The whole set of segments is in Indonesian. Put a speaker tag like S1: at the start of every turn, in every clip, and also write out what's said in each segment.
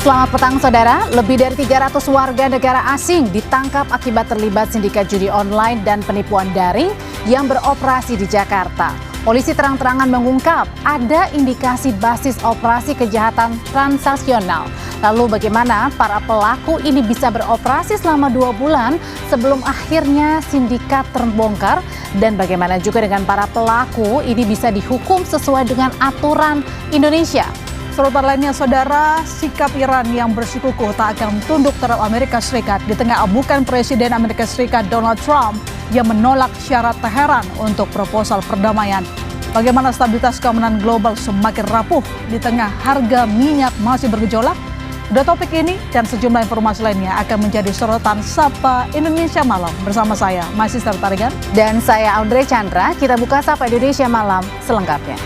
S1: Selamat petang saudara, lebih dari 300 warga negara asing ditangkap akibat terlibat sindikat judi online dan penipuan daring yang beroperasi di Jakarta. Polisi terang-terangan mengungkap ada indikasi basis operasi kejahatan transaksional. Lalu bagaimana para pelaku ini bisa beroperasi selama 2 bulan sebelum akhirnya sindikat terbongkar? Dan bagaimana juga dengan para pelaku ini bisa dihukum sesuai dengan aturan Indonesia?
S2: Sorotan lainnya, saudara, sikap Iran yang bersikukuh tak akan tunduk terhadap Amerika Serikat di tengah amukan Presiden Amerika Serikat Donald Trump yang menolak syarat Teheran untuk proposal perdamaian. Bagaimana stabilitas keamanan global semakin rapuh di tengah harga minyak masih bergejolak? Dua topik ini dan sejumlah informasi lainnya akan menjadi sorotan Sapa Indonesia Malam bersama saya, Mahasiswa Tarigan.
S1: Dan saya Audrey Chandra. Kita buka Sapa Indonesia Malam selengkapnya.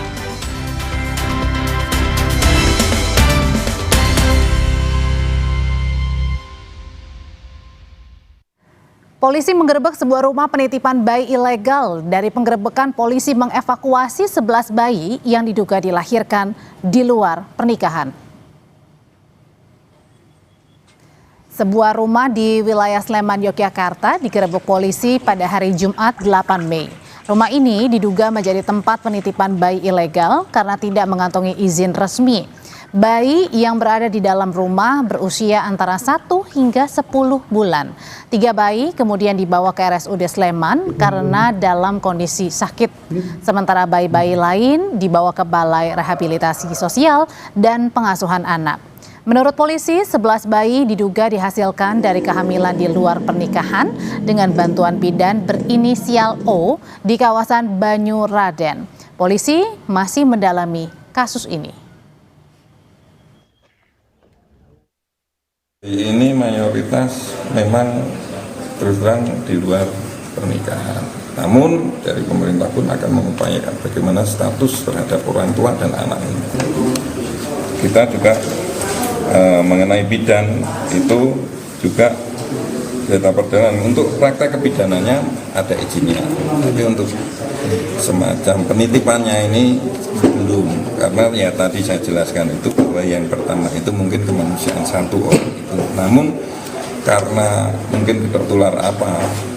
S1: Polisi menggerebek sebuah rumah penitipan bayi ilegal. Dari penggerebekan, polisi mengevakuasi 11 bayi yang diduga dilahirkan di luar pernikahan. Sebuah rumah di wilayah Sleman, Yogyakarta digerebek polisi pada hari Jumat 8 Mei. Rumah ini diduga menjadi tempat penitipan bayi ilegal karena tidak mengantongi izin resmi. Bayi yang berada di dalam rumah berusia antara 1 hingga 10 bulan. 3 bayi kemudian dibawa ke RSUD Sleman karena dalam kondisi sakit. Sementara bayi-bayi lain dibawa ke Balai Rehabilitasi Sosial dan Pengasuhan Anak. Menurut polisi, 11 bayi diduga dihasilkan dari kehamilan di luar pernikahan dengan bantuan bidan berinisial O di kawasan Banyuraden. Polisi masih mendalami kasus ini.
S3: Ini mayoritas memang terus terang di luar pernikahan. Namun dari pemerintah pun akan mengupayakan bagaimana status terhadap orang tua dan anak ini. Kita juga mengenai bidan itu juga data perjalanan untuk praktek kebidanannya ada izinnya. Tapi untuk semacam penitipannya ini belum, karena ya tadi saya jelaskan itu bahwa yang pertama itu mungkin kemanusiaan satu orang itu, namun karena mungkin tertular apa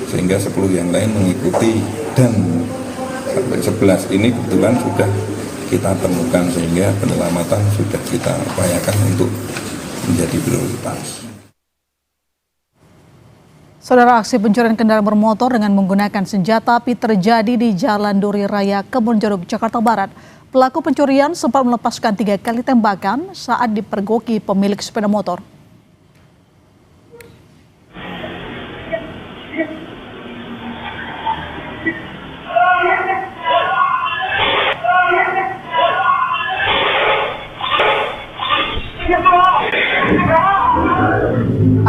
S3: sehingga 10 yang lain mengikuti dan sampai 11 ini kebetulan sudah kita temukan sehingga penyelamatan sudah kita upayakan untuk menjadi prioritas.
S2: Saudara, aksi pencurian kendaraan bermotor dengan menggunakan senjata api terjadi di Jalan Duri Raya Kebonjeruk, Jakarta Barat. Pelaku pencurian sempat melepaskan 3 kali tembakan saat dipergoki pemilik sepeda motor.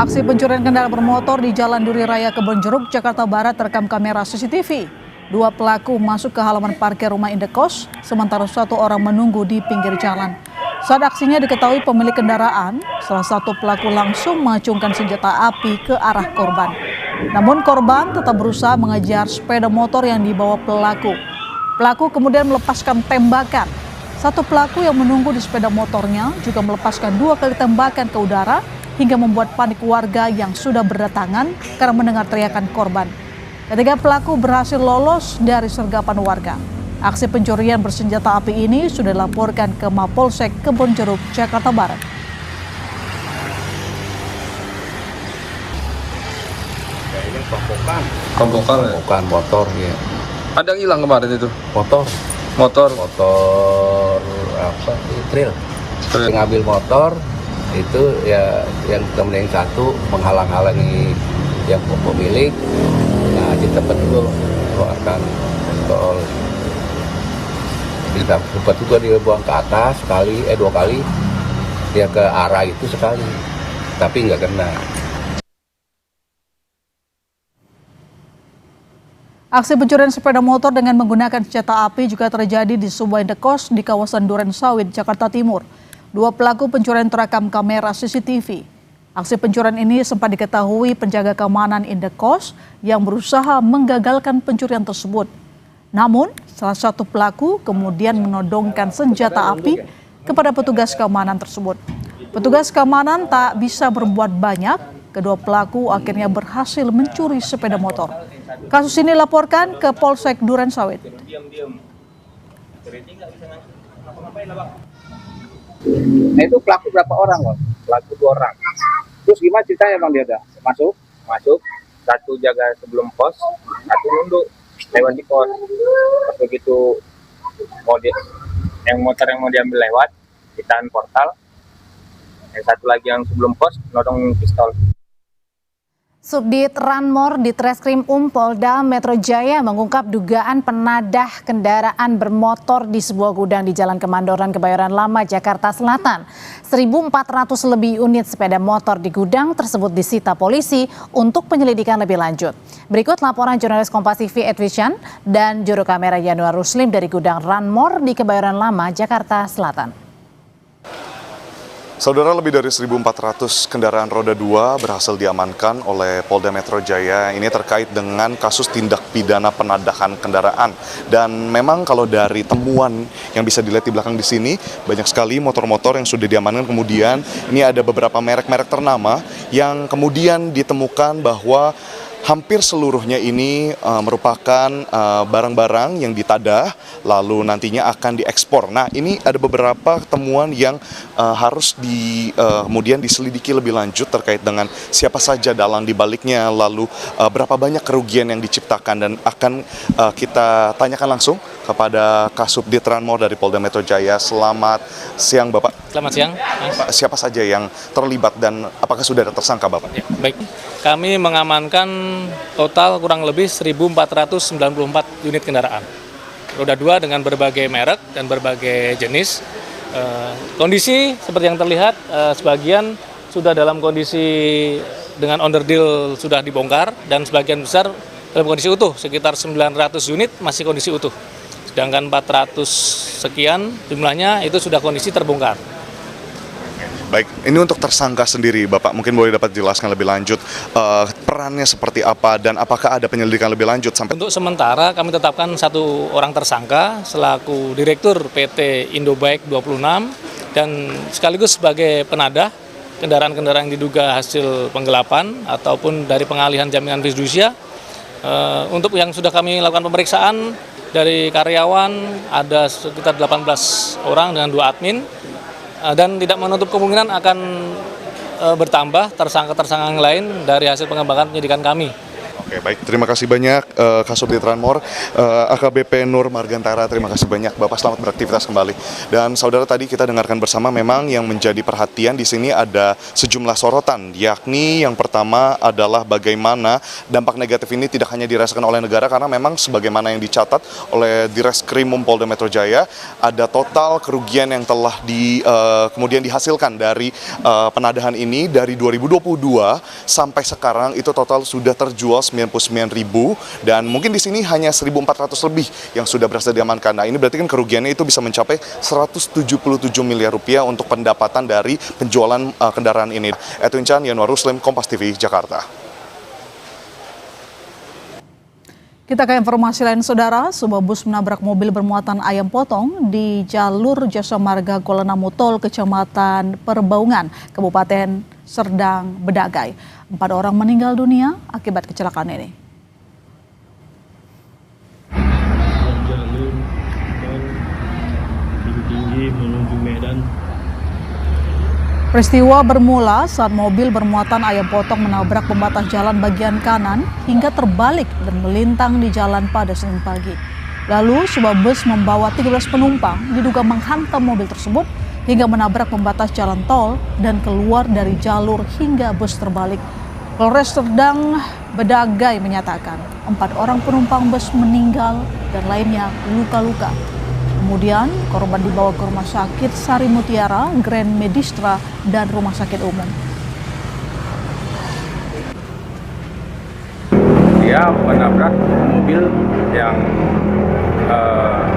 S2: Aksi pencurian kendaraan bermotor di Jalan Duri Raya Kebonjeruk, Jakarta Barat terekam kamera CCTV. 2 pelaku masuk ke halaman parkir rumah indekos, sementara 1 orang menunggu di pinggir jalan. Saat aksinya diketahui pemilik kendaraan, salah satu pelaku langsung mengacungkan senjata api ke arah korban. Namun korban tetap berusaha mengejar sepeda motor yang dibawa pelaku. Pelaku kemudian melepaskan tembakan. 1 pelaku yang menunggu di sepeda motornya juga melepaskan 2 kali tembakan ke udara hingga membuat panik warga yang sudah berdatangan karena mendengar teriakan korban. Ketiga pelaku berhasil lolos dari sergapan warga. Aksi pencurian bersenjata api ini sudah dilaporkan ke Mapolsek Kebonjeruk, Jakarta Barat.
S4: Ya, ini perampokan.
S5: Perampokan motor ya.
S4: Ada yang hilang kemarin itu?
S5: Motor apa? Trail. Ngambil motor itu ya yang temen yang satu menghalang-halangi yang pemilik. Nah di tempat itu keluarkan pistol. Kita sempat juga dia buang ke atas 2 kali, dia ke arah itu sekali, tapi nggak kena.
S2: Aksi pencurian sepeda motor dengan menggunakan senjata api juga terjadi di sebuah indekos di kawasan Duren Sawit, Jakarta Timur. 2 pelaku pencurian terekam kamera CCTV. Aksi pencurian ini sempat diketahui penjaga keamanan indekos yang berusaha menggagalkan pencurian tersebut. Namun, salah satu pelaku kemudian menodongkan senjata api kepada petugas keamanan tersebut. Petugas keamanan tak bisa berbuat banyak. Kedua pelaku akhirnya berhasil mencuri sepeda motor. Kasus ini laporkan ke Polsek Durensawit.
S6: Nah itu pelaku berapa orang loh? Pelaku 2 orang. Terus gimana ceritanya bang dia udah masuk, satu jaga sebelum pos, satu nunduk lewat di pos. Pas begitu motor yang mau diambil lewat, ditahan portal. Yang satu lagi yang sebelum pos nodong pistol.
S1: Subdit Ranmor di Treskrim Polda Metro Jaya mengungkap dugaan penadah kendaraan bermotor di sebuah gudang di Jalan Kemandoran, Kebayoran Lama, Jakarta Selatan. 1.400 lebih unit sepeda motor di gudang tersebut disita polisi untuk penyelidikan lebih lanjut. Berikut laporan jurnalis Kompas TV Edwin Chan dan juru kamera Yanuar Ruslim dari gudang Ranmor di Kebayoran Lama, Jakarta Selatan.
S7: Saudara, lebih dari 1.400 kendaraan roda 2 berhasil diamankan oleh Polda Metro Jaya. Ini terkait dengan kasus tindak pidana penadahan kendaraan. Dan memang kalau dari temuan yang bisa dilihat di belakang di sini, banyak sekali motor-motor yang sudah diamankan. Kemudian ini ada beberapa merek-merek ternama yang kemudian ditemukan bahwa hampir seluruhnya ini merupakan barang-barang yang ditadah lalu nantinya akan diekspor. Nah, ini ada beberapa temuan yang harus kemudian diselidiki lebih lanjut terkait dengan siapa saja dalang di baliknya, lalu berapa banyak kerugian yang diciptakan, dan akan kita tanyakan langsung kepada Kasubdit Ranmor dari Polda Metro Jaya. Selamat siang, Bapak.
S8: Selamat siang, Mas.
S7: Pak, siapa saja yang terlibat dan apakah sudah ada tersangka, Bapak?
S8: Ya, baik, kami mengamankan total kurang lebih 1.494 unit kendaraan. Roda 2 dengan berbagai merek dan berbagai jenis. Kondisi seperti yang terlihat, sebagian sudah dalam kondisi dengan onderdil sudah dibongkar dan sebagian besar dalam kondisi utuh, sekitar 900 unit masih kondisi utuh. Sedangkan 400 sekian jumlahnya itu sudah kondisi terbongkar.
S7: Baik, ini untuk tersangka sendiri, Bapak mungkin boleh dapat jelaskan lebih lanjut perannya seperti apa dan apakah ada penyelidikan lebih lanjut sampai.
S8: Untuk sementara kami tetapkan 1 orang tersangka selaku Direktur PT Indobike 26 dan sekaligus sebagai penadah kendaraan-kendaraan yang diduga hasil penggelapan ataupun dari pengalihan jaminan fidusia. Untuk yang sudah kami lakukan pemeriksaan dari karyawan ada sekitar 18 orang dengan 2 admin. Dan tidak menutup kemungkinan akan bertambah tersangka-tersangka yang lain dari hasil pengembangan penyidikan kami.
S7: Oke, baik. Terima kasih banyak Kasubdit Ranmor, AKBP Nur Margantara. Terima kasih banyak, Bapak. Selamat beraktivitas kembali. Dan saudara, tadi kita dengarkan bersama memang yang menjadi perhatian di sini ada sejumlah sorotan, yakni yang pertama adalah bagaimana dampak negatif ini tidak hanya dirasakan oleh negara, karena memang sebagaimana yang dicatat oleh Direskrim Polda Metro Jaya, ada total kerugian yang telah kemudian dihasilkan dari penadahan ini dari 2022 sampai sekarang itu total sudah terjual 99.000 dan mungkin di sini hanya 1.400 lebih yang sudah berhasil diamankan. Nah, ini berarti kan kerugiannya itu bisa mencapai 177 miliar rupiah untuk pendapatan dari penjualan kendaraan ini. Edwin Chan, Yanuar Ruslim, Kompas TV, Jakarta.
S2: Kita ke informasi lain, saudara. Sebuah bus menabrak mobil bermuatan ayam potong di jalur Jasa Marga Golonamo Tol, Kecamatan Perbaungan, Kabupaten Serdang Bedagai. 4 orang meninggal dunia akibat kecelakaan ini.
S9: Jalur tol tinggi menuju Medan.
S2: Peristiwa bermula saat mobil bermuatan ayam potong menabrak pembatas jalan bagian kanan hingga terbalik dan melintang di jalan pada Senin pagi. Lalu sebuah bus membawa 13 penumpang diduga menghantam mobil tersebut hingga menabrak pembatas jalan tol dan keluar dari jalur hingga bus terbalik. Polres Serdang Bedagai menyatakan 4 orang penumpang bus meninggal dan lainnya luka-luka. Kemudian korban dibawa ke Rumah Sakit Sari Mutiara, Grand Medistra, dan Rumah Sakit Umum.
S6: Dia menabrak mobil yang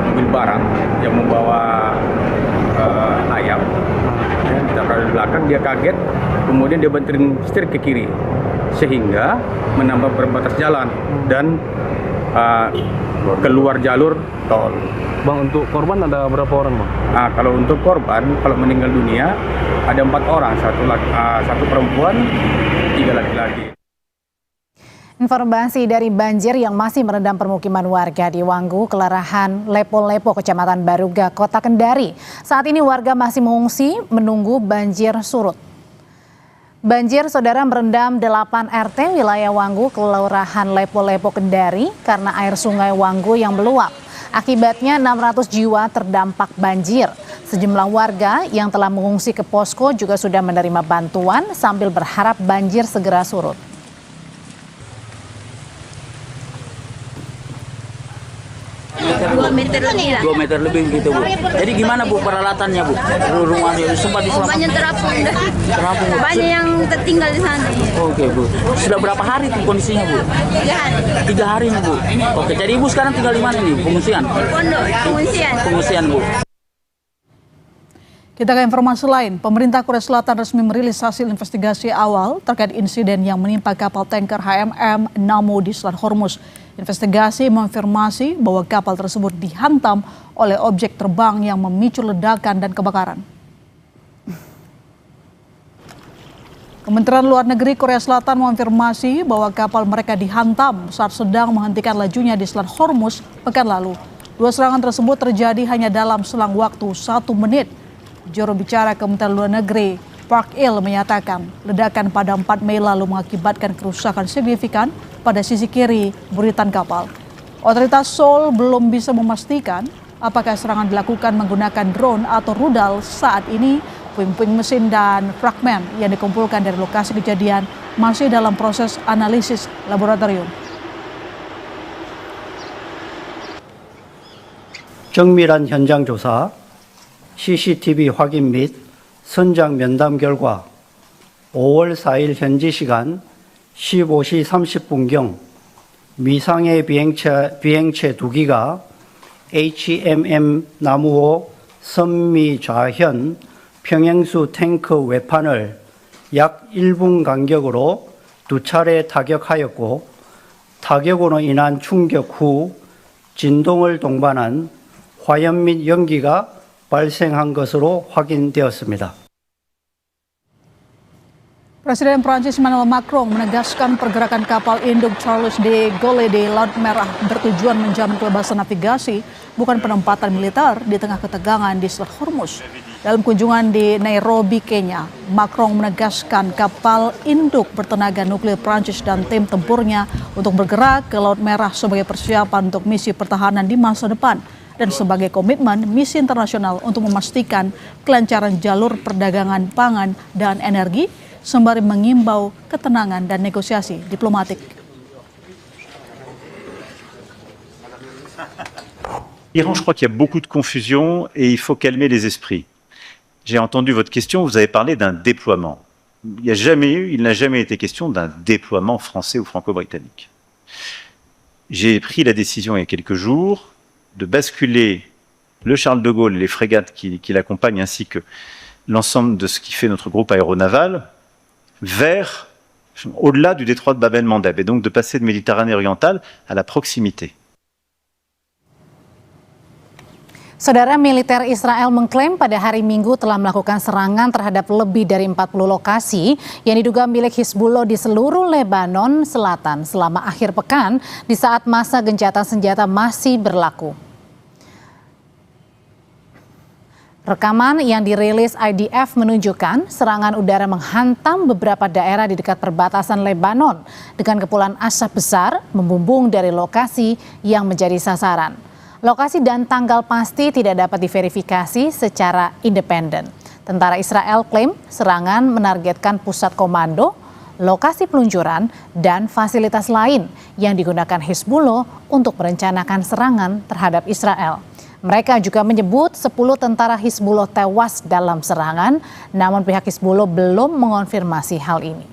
S6: mobil barang yang membawa ayam. Di belakang dia kaget, kemudian dia benterin setir ke kiri sehingga menambah pembatas jalan dan keluar jalur tol.
S9: Bang, untuk korban ada berapa orang, Bang?
S6: Nah, kalau untuk korban, kalau meninggal dunia ada 4 orang, satu perempuan, 3 laki-laki.
S1: Informasi dari banjir yang masih merendam permukiman warga di Wanggu, Kelurahan Lepo-Lepo, Kecamatan Baruga, Kota Kendari. Saat ini warga masih mengungsi menunggu banjir surut. Banjir, saudara, merendam 8 RT wilayah Wanggu, Kelurahan Lepo-Lepo, Kendari karena air sungai Wanggu yang meluap. Akibatnya 600 jiwa terdampak banjir. Sejumlah warga yang telah mengungsi ke posko juga sudah menerima bantuan sambil berharap banjir segera surut.
S10: Dua meter lebih gitu, Bu. Jadi gimana, Bu, peralatannya, Bu? Rumahnya sempat diselamatkan?
S11: Banyak terapung.
S10: Terapung, Bu.
S11: Banyak yang tertinggal di sana.
S10: Oke, Bu. Sudah berapa hari tuh kondisinya, Bu?
S11: 3 hari.
S10: 3 hari nih, Bu. Oke, jadi Ibu sekarang tinggal di mana nih? Pengungsian?
S11: Di pondok, pengungsian.
S10: Pengungsian, Bu.
S2: Kita ke informasi lain. Pemerintah Korea Selatan resmi merilis hasil investigasi awal terkait insiden yang menimpa kapal tanker HMM Namo di Selat Hormuz. Investigasi mengonfirmasi bahwa kapal tersebut dihantam oleh objek terbang yang memicu ledakan dan kebakaran. Kementerian Luar Negeri Korea Selatan mengonfirmasi bahwa kapal mereka dihantam saat sedang menghentikan lajunya di Selat Hormuz pekan lalu. 2 serangan tersebut terjadi hanya dalam selang waktu 1 menit. Juru bicara Kementerian Luar Negeri Park Il menyatakan ledakan pada 4 Mei lalu mengakibatkan kerusakan signifikan pada sisi kiri buritan kapal. Otoritas Seoul belum bisa memastikan apakah serangan dilakukan menggunakan drone atau rudal. Saat ini puing-puing mesin dan fragmen yang dikumpulkan dari lokasi kejadian masih dalam proses analisis laboratorium.
S12: 정밀한 현장 조사, CCTV 확인 및 선장 면담 결과 5월 4일 현지 시간 15시 30분경 미상의 비행체 2기가 HMM 나무호 선미 좌현 평행수 탱크 외판을 약 1분 간격으로 2차례 타격하였고, 타격으로 인한 충격 후 진동을 동반한 화염 및 연기가 발생한 것으로 확인되었습니다.
S2: Presiden Prancis Emmanuel Macron menegaskan pergerakan kapal induk Charles de Gaulle di Laut Merah bertujuan menjamin kebebasan navigasi, bukan penempatan militer di tengah ketegangan di Selat Hormuz. Dalam kunjungan di Nairobi, Kenya, Macron menegaskan kapal induk bertenaga nuklir Prancis dan tim tempurnya untuk bergerak ke Laut Merah sebagai persiapan untuk misi pertahanan di masa depan dan sebagai komitmen misi internasional untuk memastikan kelancaran jalur perdagangan pangan dan energi, sembari mengimbau ketenangan dan negosiasi diplomatik.
S13: Iran, je crois qu'il y a beaucoup de confusion et il faut calmer les esprits. J'ai entendu votre question, vous avez parlé d'un déploiement. Il n'a jamais été question d'un déploiement français ou franco-britannique. J'ai pris la décision il y a quelques jours de basculer le Charles de Gaulle et les frégates qui l'accompagnent ainsi que l'ensemble de ce qui fait notre groupe aéronaval vers, au-delà du détroit de Bab el-Mandeb, et donc de passer de Méditerranée orientale à la proximité.
S1: Saudara, militer Israel mengklaim pada hari Minggu telah melakukan serangan terhadap lebih dari 40 lokasi yang diduga milik Hizbullah di seluruh Lebanon Selatan selama akhir pekan di saat masa gencatan senjata masih berlaku. Rekaman yang dirilis IDF menunjukkan serangan udara menghantam beberapa daerah di dekat perbatasan Lebanon dengan kepulan asap besar membumbung dari lokasi yang menjadi sasaran. Lokasi dan tanggal pasti tidak dapat diverifikasi secara independen. Tentara Israel klaim serangan menargetkan pusat komando, lokasi peluncuran, dan fasilitas lain yang digunakan Hizbullah untuk merencanakan serangan terhadap Israel. Mereka juga menyebut 10 tentara Hizbullah tewas dalam serangan, namun pihak Hizbullah belum mengonfirmasi hal ini.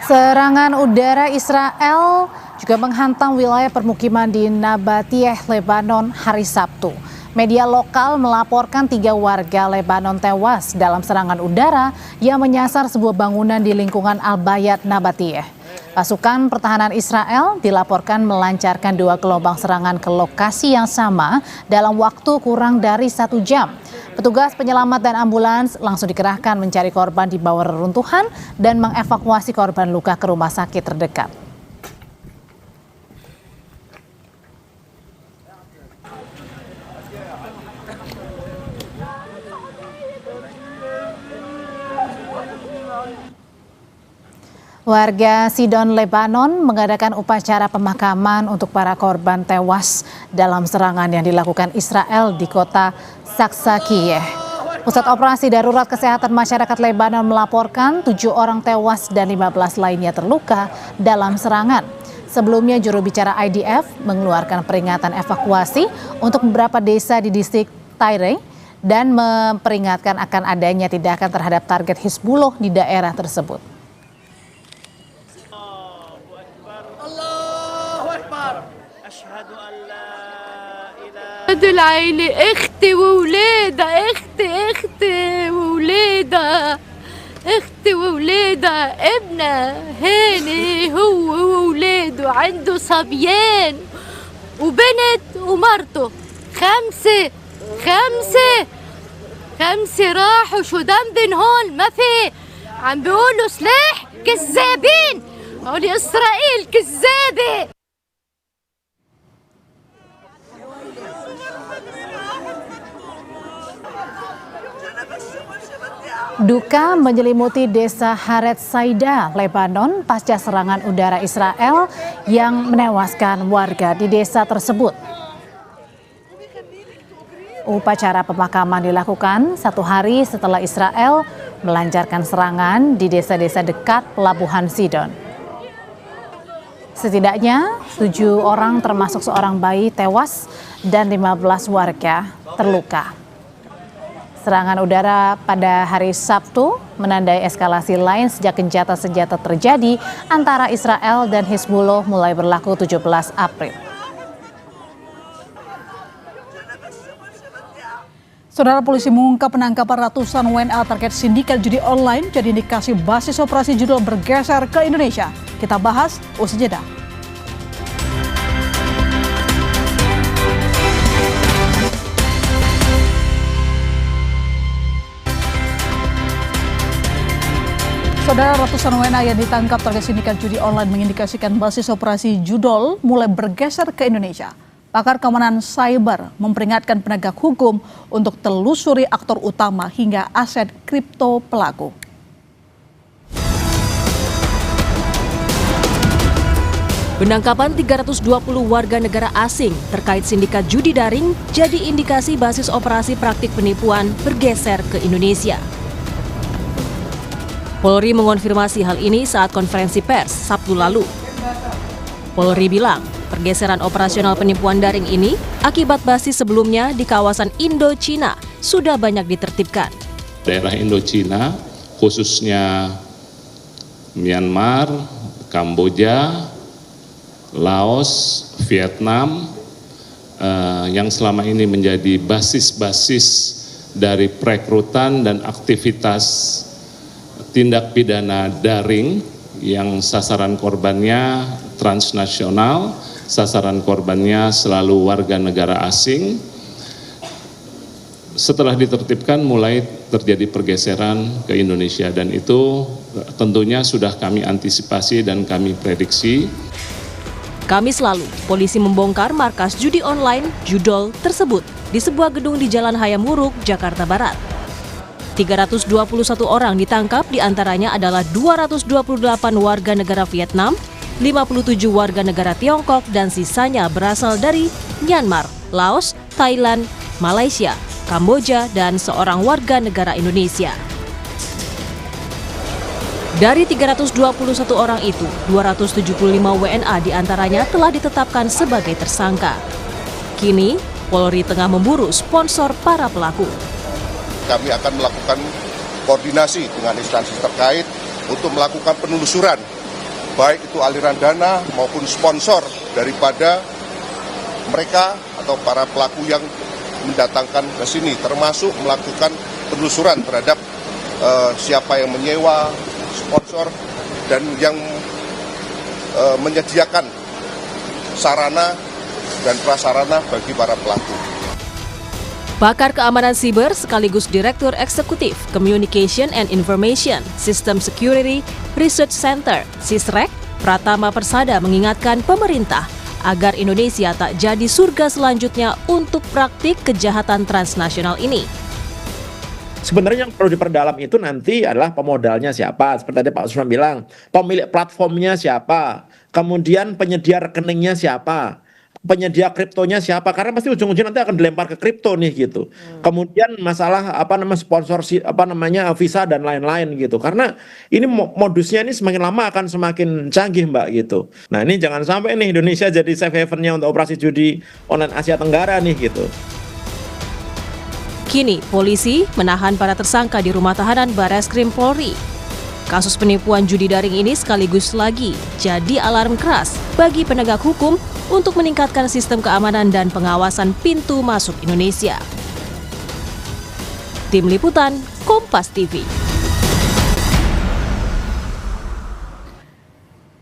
S1: Serangan udara Israel juga menghantam wilayah permukiman di Nabatiyeh, Lebanon hari Sabtu. Media lokal melaporkan 3 warga Lebanon tewas dalam serangan udara yang menyasar sebuah bangunan di lingkungan Al-Bayat, Nabatiyeh. Pasukan pertahanan Israel dilaporkan melancarkan 2 gelombang serangan ke lokasi yang sama dalam waktu kurang dari 1 jam. Petugas penyelamat dan ambulans langsung dikerahkan mencari korban di bawah reruntuhan dan mengevakuasi korban luka ke rumah sakit terdekat. Warga Sidon, Lebanon mengadakan upacara pemakaman untuk para korban tewas dalam serangan yang dilakukan Israel di kota Saksakiyeh. Pusat Operasi Darurat Kesehatan Masyarakat Lebanon melaporkan 7 orang tewas dan 15 lainnya terluka dalam serangan. Sebelumnya juru bicara IDF mengeluarkan peringatan evakuasi untuk beberapa desa di distrik Tyre dan memperingatkan akan adanya tindakan terhadap target Hizbullah di daerah tersebut.
S11: العيلة اختي وولادها اختي وولادها اختي وولادها ابنها هاني هو وولاده عنده صبيان وبنت ومرته خمسة راحوا شو ذنبن هون ما في عم بيقولوا سلاح كذابين هول إسرائيل كذابة.
S1: Duka menyelimuti desa Haret Saida, Lebanon pasca serangan udara Israel yang menewaskan warga di desa tersebut. Upacara pemakaman dilakukan 1 hari setelah Israel melancarkan serangan di desa-desa dekat pelabuhan Sidon. Setidaknya 7 orang termasuk seorang bayi tewas dan 15 warga terluka. Serangan udara pada hari Sabtu menandai eskalasi lain sejak gencatan senjata terjadi antara Israel dan Hizbullah mulai berlaku 17 April.
S2: Saudara, polisi mengungkap penangkapan ratusan WNA terkait sindikat judi online jadi indikasi basis operasi judul bergeser ke Indonesia. Kita bahas usai jeda. Saudara, ratusan WNA yang ditangkap terkait sindikat judi online mengindikasikan basis operasi judol mulai bergeser ke Indonesia. Pakar keamanan cyber memperingatkan penegak hukum untuk telusuri aktor utama hingga aset kripto pelaku.
S14: Penangkapan 320 warga negara asing terkait sindikat judi daring jadi indikasi basis operasi praktik penipuan bergeser ke Indonesia. Polri mengonfirmasi hal ini saat konferensi pers Sabtu lalu. Polri bilang, pergeseran operasional penipuan daring ini akibat basis sebelumnya di kawasan Indo-Cina sudah banyak ditertibkan.
S15: Daerah Indo-Cina, khususnya Myanmar, Kamboja, Laos, Vietnam, yang selama ini menjadi basis-basis dari perekrutan dan aktivitas tindak pidana daring yang sasaran korbannya transnasional, sasaran korbannya selalu warga negara asing. Setelah ditertibkan mulai terjadi pergeseran ke Indonesia dan itu tentunya sudah kami antisipasi dan kami prediksi.
S14: Kamis lalu, polisi membongkar markas judi online Judol tersebut di sebuah gedung di Jalan Hayam Wuruk, Jakarta Barat. 321 orang ditangkap, diantaranya adalah 228 warga negara Vietnam, 57 warga negara Tiongkok, dan sisanya berasal dari Myanmar, Laos, Thailand, Malaysia, Kamboja, dan seorang warga negara Indonesia. Dari 321 orang itu, 275 WNA diantaranya telah ditetapkan sebagai tersangka. Kini, Polri tengah memburu sponsor para pelaku.
S16: Kami akan melakukan koordinasi dengan instansi terkait untuk melakukan penelusuran baik itu aliran dana maupun sponsor daripada mereka atau para pelaku yang mendatangkan ke sini, termasuk melakukan penelusuran terhadap siapa yang menyewa, sponsor, dan yang menyediakan sarana dan prasarana bagi para pelaku.
S14: Pakar keamanan siber sekaligus Direktur Eksekutif Communication and Information System Security Research Center, SISREC, Pratama Persada mengingatkan pemerintah agar Indonesia tak jadi surga selanjutnya untuk praktik kejahatan transnasional ini.
S17: Sebenarnya yang perlu diperdalam itu nanti adalah pemodalnya siapa, seperti tadi Pak Usman bilang, pemilik platformnya siapa, kemudian penyedia rekeningnya siapa, penyedia kriptonya siapa, karena pasti ujung-ujungnya nanti akan dilempar ke kripto nih gitu. Kemudian masalah sponsor visa dan lain-lain gitu. Karena ini modusnya ini semakin lama akan semakin canggih Mbak gitu. Nah, ini jangan sampai nih Indonesia jadi safe haven-nya untuk operasi judi online Asia Tenggara nih gitu.
S14: Kini, polisi menahan para tersangka di rumah tahanan Barreskrim Polri. Kasus penipuan judi daring ini sekaligus lagi jadi alarm keras bagi penegak hukum untuk meningkatkan sistem keamanan dan pengawasan pintu masuk Indonesia. Tim Liputan, Kompas TV.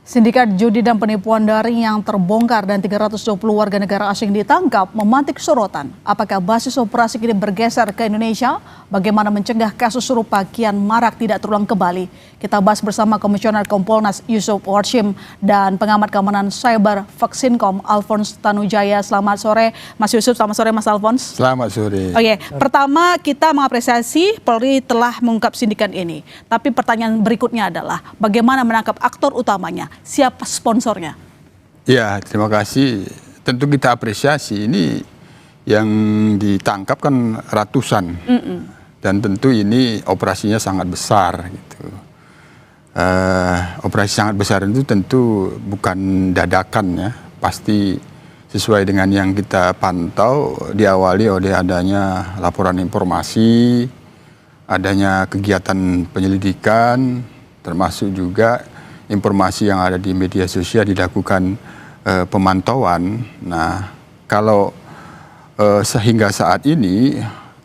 S2: Sindikat judi dan penipuan daring yang terbongkar dan 320 warga negara asing ditangkap memantik sorotan. Apakah basis operasi ini bergeser ke Indonesia? Bagaimana mencegah kasus serupa kian marak tidak terulang kembali? Kita bahas bersama Komisioner Kompolnas Yusuf Warshim dan pengamat keamanan cyber Vaksinkom Alphonse Tanujaya. Selamat sore Mas Yusuf, selamat sore Mas Alphonse.
S18: Selamat sore.
S2: Oke, pertama kita mengapresiasi Polri telah mengungkap sindikat ini. Tapi pertanyaan berikutnya adalah bagaimana menangkap aktor utamanya? Siapa sponsornya?
S18: Ya, terima kasih. Tentu kita apresiasi, ini yang ditangkap kan ratusan. Dan tentu ini operasinya sangat besar gitu. Operasi sangat besar itu tentu bukan dadakan ya. Pasti sesuai dengan yang kita pantau, diawali oleh adanya laporan informasi, adanya kegiatan penyelidikan, termasuk juga informasi yang ada di media sosial dilakukan pemantauan. Nah, kalau sehingga saat ini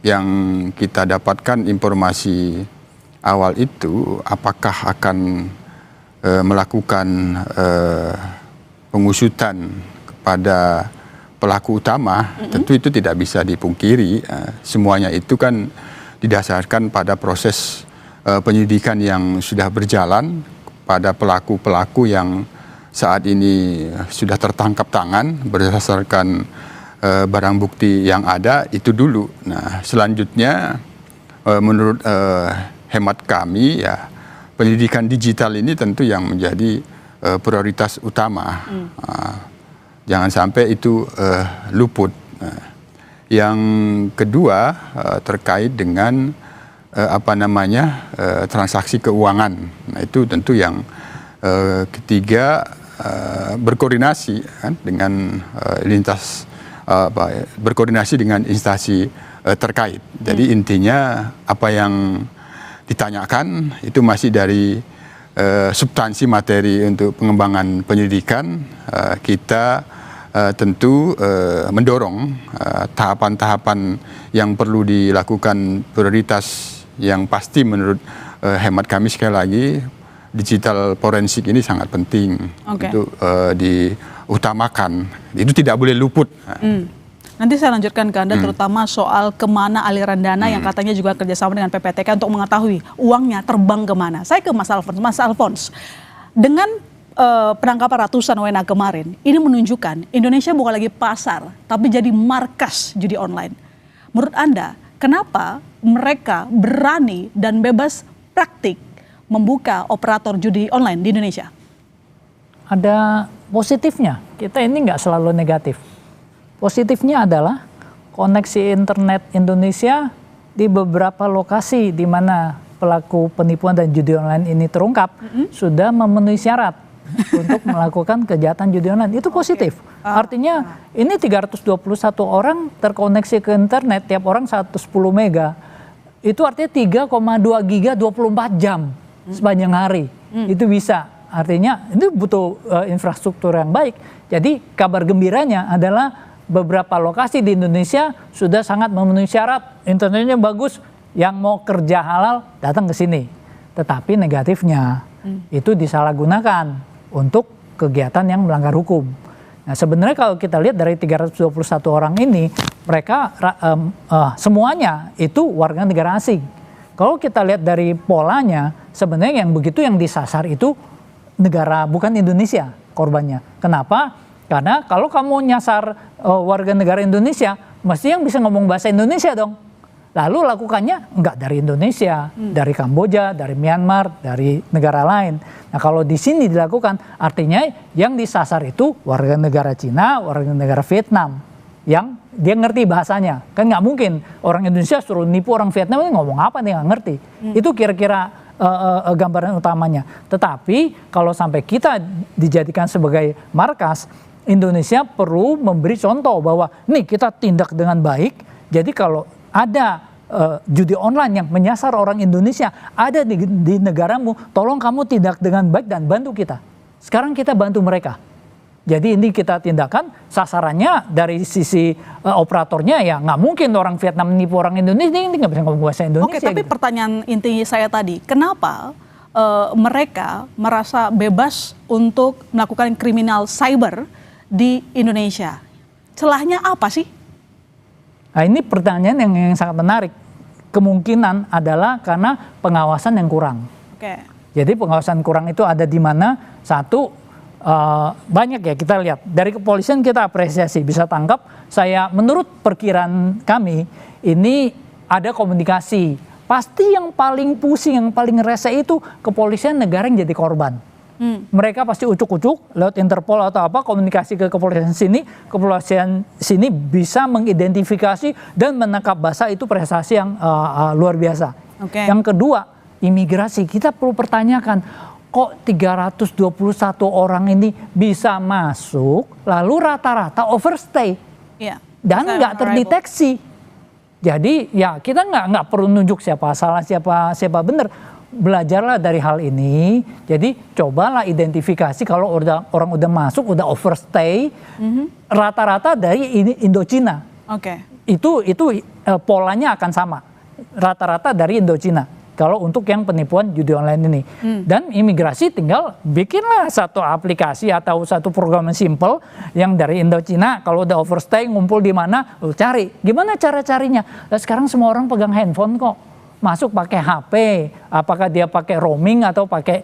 S18: yang kita dapatkan informasi awal itu, apakah akan melakukan pengusutan kepada pelaku utama, tentu itu tidak bisa dipungkiri. Semuanya itu kan didasarkan pada proses penyelidikan yang sudah berjalan pada pelaku-pelaku yang saat ini sudah tertangkap tangan berdasarkan barang bukti yang ada itu dulu. Nah, selanjutnya menurut hemat kami ya pendidikan digital ini tentu yang menjadi prioritas utama. Jangan sampai itu luput. Yang kedua terkait dengan transaksi keuangan. Nah, itu tentu yang ketiga berkoordinasi kan, dengan berkoordinasi dengan instansi terkait. Jadi intinya apa yang ditanyakan itu masih dari substansi materi untuk pengembangan penyelidikan. Kita tentu mendorong tahapan-tahapan yang perlu dilakukan prioritas yang pasti menurut hemat kami sekali lagi digital forensik ini sangat penting untuk diutamakan. Itu tidak boleh luput.
S2: Nanti saya lanjutkan ke Anda terutama soal kemana aliran dana yang katanya juga kerjasama dengan PPTK untuk mengetahui uangnya terbang kemana. Saya ke Mas Alphonse. Mas Alphonse, dengan penangkapan ratusan WNA kemarin, ini menunjukkan Indonesia bukan lagi pasar, tapi jadi markas judi online. Menurut Anda, kenapa mereka berani dan bebas praktik membuka operator judi online di Indonesia?
S19: Ada positifnya, kita ini nggak selalu negatif. Positifnya adalah koneksi internet Indonesia di beberapa lokasi di mana pelaku penipuan dan judi online ini terungkap sudah memenuhi syarat untuk melakukan kejahatan judi online. Itu positif. Artinya ini 321 orang terkoneksi ke internet, tiap orang 110 mega. Itu artinya 3,2 giga 24 jam sepanjang hari. Itu bisa. artinya itu butuh infrastruktur yang baik. Jadi kabar gembiranya adalah beberapa lokasi di Indonesia sudah sangat memenuhi syarat, internetnya bagus, yang mau kerja halal datang ke sini. Tetapi negatifnya itu disalahgunakan untuk kegiatan yang melanggar hukum. Nah, sebenarnya kalau kita lihat dari 321 orang ini, mereka semuanya itu warga negara asing. Kalau kita lihat dari polanya, sebenarnya yang begitu yang disasar itu negara bukan Indonesia korbannya. Kenapa? Karena kalau kamu nyasar warga negara Indonesia, mesti yang bisa ngomong bahasa Indonesia dong. Lalu lakukannya enggak dari Indonesia, dari Kamboja, dari Myanmar, dari negara lain. Nah kalau di sini dilakukan, artinya yang disasar itu warga negara Cina, warga negara Vietnam, yang dia ngerti bahasanya. Kan nggak mungkin orang Indonesia suruh nipu orang Vietnam, ini ngomong apa nih nggak ngerti. Itu kira-kira gambaran utamanya. Tetapi kalau sampai kita dijadikan sebagai markas, Indonesia perlu memberi contoh bahwa nih kita tindak dengan baik. Jadi kalau ada judi online yang menyasar orang Indonesia ada di negaramu, tolong kamu tindak dengan baik dan bantu kita. Sekarang kita bantu mereka. Jadi ini kita tindakan sasarannya dari sisi operatornya ya nggak mungkin orang Vietnam menipu orang Indonesia, ini nggak bisa ngomong bahasa Indonesia.
S2: Oke, tapi gitu. Pertanyaan inti saya tadi, kenapa mereka merasa bebas untuk melakukan kriminal cyber di Indonesia? Celahnya apa sih?
S19: Nah ini pertanyaan yang sangat menarik. Kemungkinan adalah karena pengawasan yang kurang.
S2: Oke.
S19: Jadi pengawasan kurang itu ada di mana? Satu, banyak ya kita lihat. Dari kepolisian kita apresiasi, bisa tangkap. Menurut perkiraan kami, ini ada komunikasi. Pasti yang paling pusing, yang paling rese itu kepolisian negara yang jadi korban. Mereka pasti ucuk-ucuk lewat Interpol atau apa, komunikasi ke kepolisian sini bisa mengidentifikasi dan menangkap basah, itu prestasi yang luar biasa.
S2: Okay.
S19: Yang kedua, imigrasi. Kita perlu pertanyakan, kok 321 orang ini bisa masuk lalu rata-rata overstay dan nggak terdeteksi. Jadi ya kita nggak perlu nunjuk siapa salah siapa benar. Belajarlah dari hal ini. Jadi cobalah identifikasi kalau orang udah masuk, udah overstay, rata-rata dari Indochina.
S2: Oke.
S19: Itu polanya akan sama. Rata-rata dari Indochina. Kalau untuk yang penipuan judi online ini. Dan imigrasi tinggal bikinlah satu aplikasi atau satu program simple yang dari Indochina. Kalau udah overstay ngumpul di mana, lu cari. Gimana cara-carinya? Nah, sekarang semua orang pegang handphone kok. Masuk pakai HP, apakah dia pakai roaming atau pakai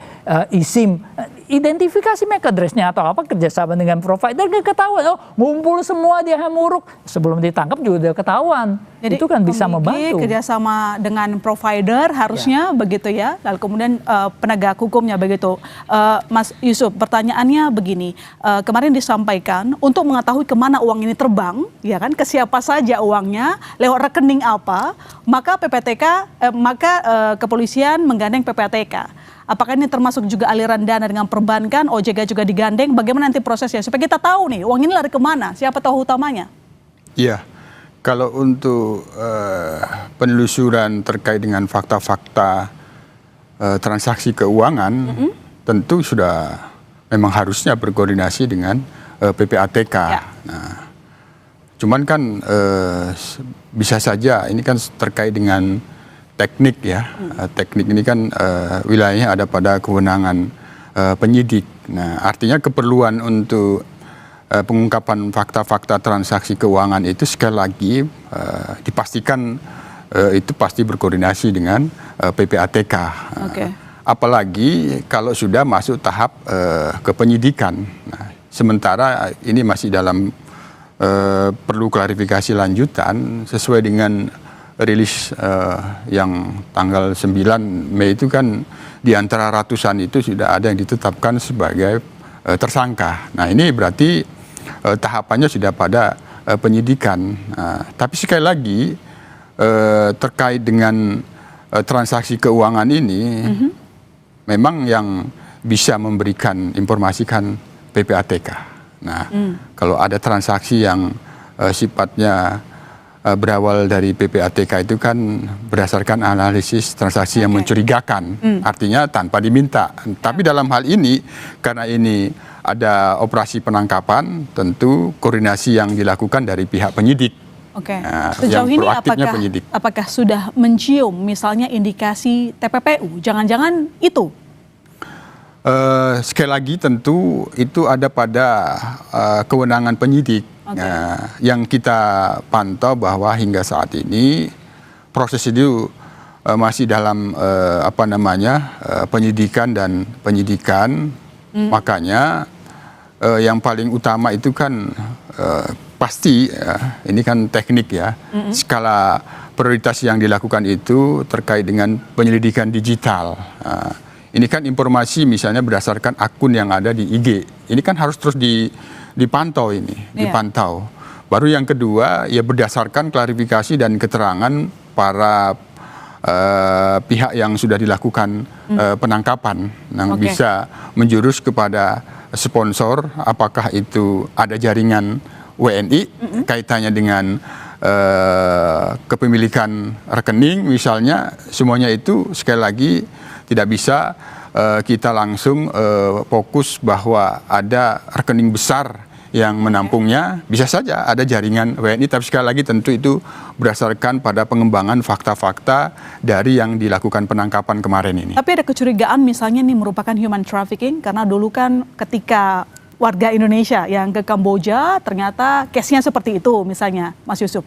S19: eSIM, identifikasi MAC address-nya atau apa, kerjasama dengan provider, ketahuan, ngumpul semua di Hamuruk, sebelum ditangkap juga udah ketahuan. Jadi itu kan bisa membantu.
S2: Kerjasama dengan provider harusnya begitu ya, lalu kemudian penegak hukumnya begitu. Mas Yusuf, pertanyaannya begini, kemarin disampaikan untuk mengetahui kemana uang ini terbang, ya kan, ke siapa saja uangnya, lewat rekening apa, maka kepolisian menggandeng PPATK. Apakah ini termasuk juga aliran dana dengan perbankan, OJK juga digandeng, bagaimana nanti prosesnya? Supaya kita tahu nih, uang ini lari kemana, siapa tahu utamanya?
S18: Iya, kalau untuk penelusuran terkait dengan fakta-fakta transaksi keuangan, tentu sudah memang harusnya berkoordinasi dengan PPATK. Ya. Nah, cuman kan bisa saja ini kan terkait dengan teknik ya, teknik ini kan wilayahnya ada pada kewenangan penyidik. Nah, artinya keperluan untuk pengungkapan fakta-fakta transaksi keuangan itu sekali lagi dipastikan itu pasti berkoordinasi dengan PPATK.
S2: Okay.
S18: Apalagi kalau sudah masuk tahap ke penyidikan. Nah, sementara ini masih dalam perlu klarifikasi lanjutan sesuai dengan rilis yang tanggal 9 Mei itu kan di antara ratusan itu sudah ada yang ditetapkan sebagai tersangka. Nah ini berarti tahapannya sudah pada penyidikan. Tapi sekali lagi terkait dengan transaksi keuangan ini memang yang bisa memberikan informasi kan PPATK. Nah kalau ada transaksi yang sifatnya berawal dari PPATK itu kan berdasarkan analisis transaksi yang mencurigakan, artinya tanpa diminta. Tapi dalam hal ini, karena ini ada operasi penangkapan, tentu koordinasi yang dilakukan dari pihak penyidik.
S2: Oke.
S18: Yang
S2: Sejauh ini
S18: proaktifnya penyidik.
S2: apakah sudah mencium misalnya indikasi TPPU? Jangan-jangan itu?
S18: Sekali lagi tentu itu ada pada kewenangan penyidik. Yang kita pantau bahwa hingga saat ini proses itu masih dalam penyidikan dan penyidikan. Makanya yang paling utama itu kan pasti ini kan teknik ya, skala prioritas yang dilakukan itu terkait dengan penyelidikan digital. Ini kan informasi misalnya berdasarkan akun yang ada di IG. Ini kan harus terus dipantau ini, dipantau. Baru yang kedua ya berdasarkan klarifikasi dan keterangan para pihak yang sudah dilakukan penangkapan yang bisa menjurus kepada sponsor, apakah itu ada jaringan WNI kaitannya dengan kepemilikan rekening misalnya, semuanya itu sekali lagi tidak bisa kita langsung fokus bahwa ada rekening besar yang menampungnya. Bisa saja ada jaringan WNI, tapi sekali lagi tentu itu berdasarkan pada pengembangan fakta-fakta dari yang dilakukan penangkapan kemarin ini.
S2: Tapi ada kecurigaan misalnya ini merupakan human trafficking, karena dulu kan ketika warga Indonesia yang ke Kamboja ternyata case-nya seperti itu misalnya, Mas Yusuf.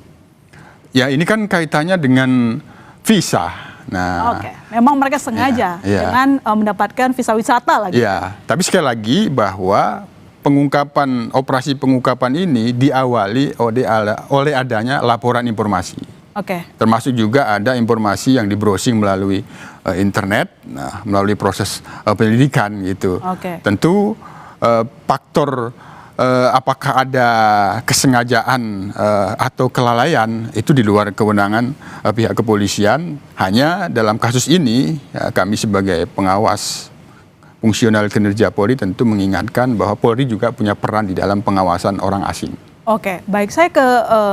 S18: Ya ini kan kaitannya dengan visa. Nah,
S2: memang mereka sengaja dengan mendapatkan visa wisata lagi.
S18: Ya, tapi sekali lagi bahwa operasi pengungkapan ini diawali oleh adanya laporan informasi. Termasuk juga ada informasi yang di-browsing melalui internet, melalui proses penyelidikan gitu. Tentu faktor apakah ada kesengajaan atau kelalaian itu di luar kewenangan pihak kepolisian. Hanya dalam kasus ini kami sebagai pengawas fungsional kinerja Polri tentu mengingatkan bahwa Polri juga punya peran di dalam pengawasan orang asing.
S2: Oke, baik, saya ke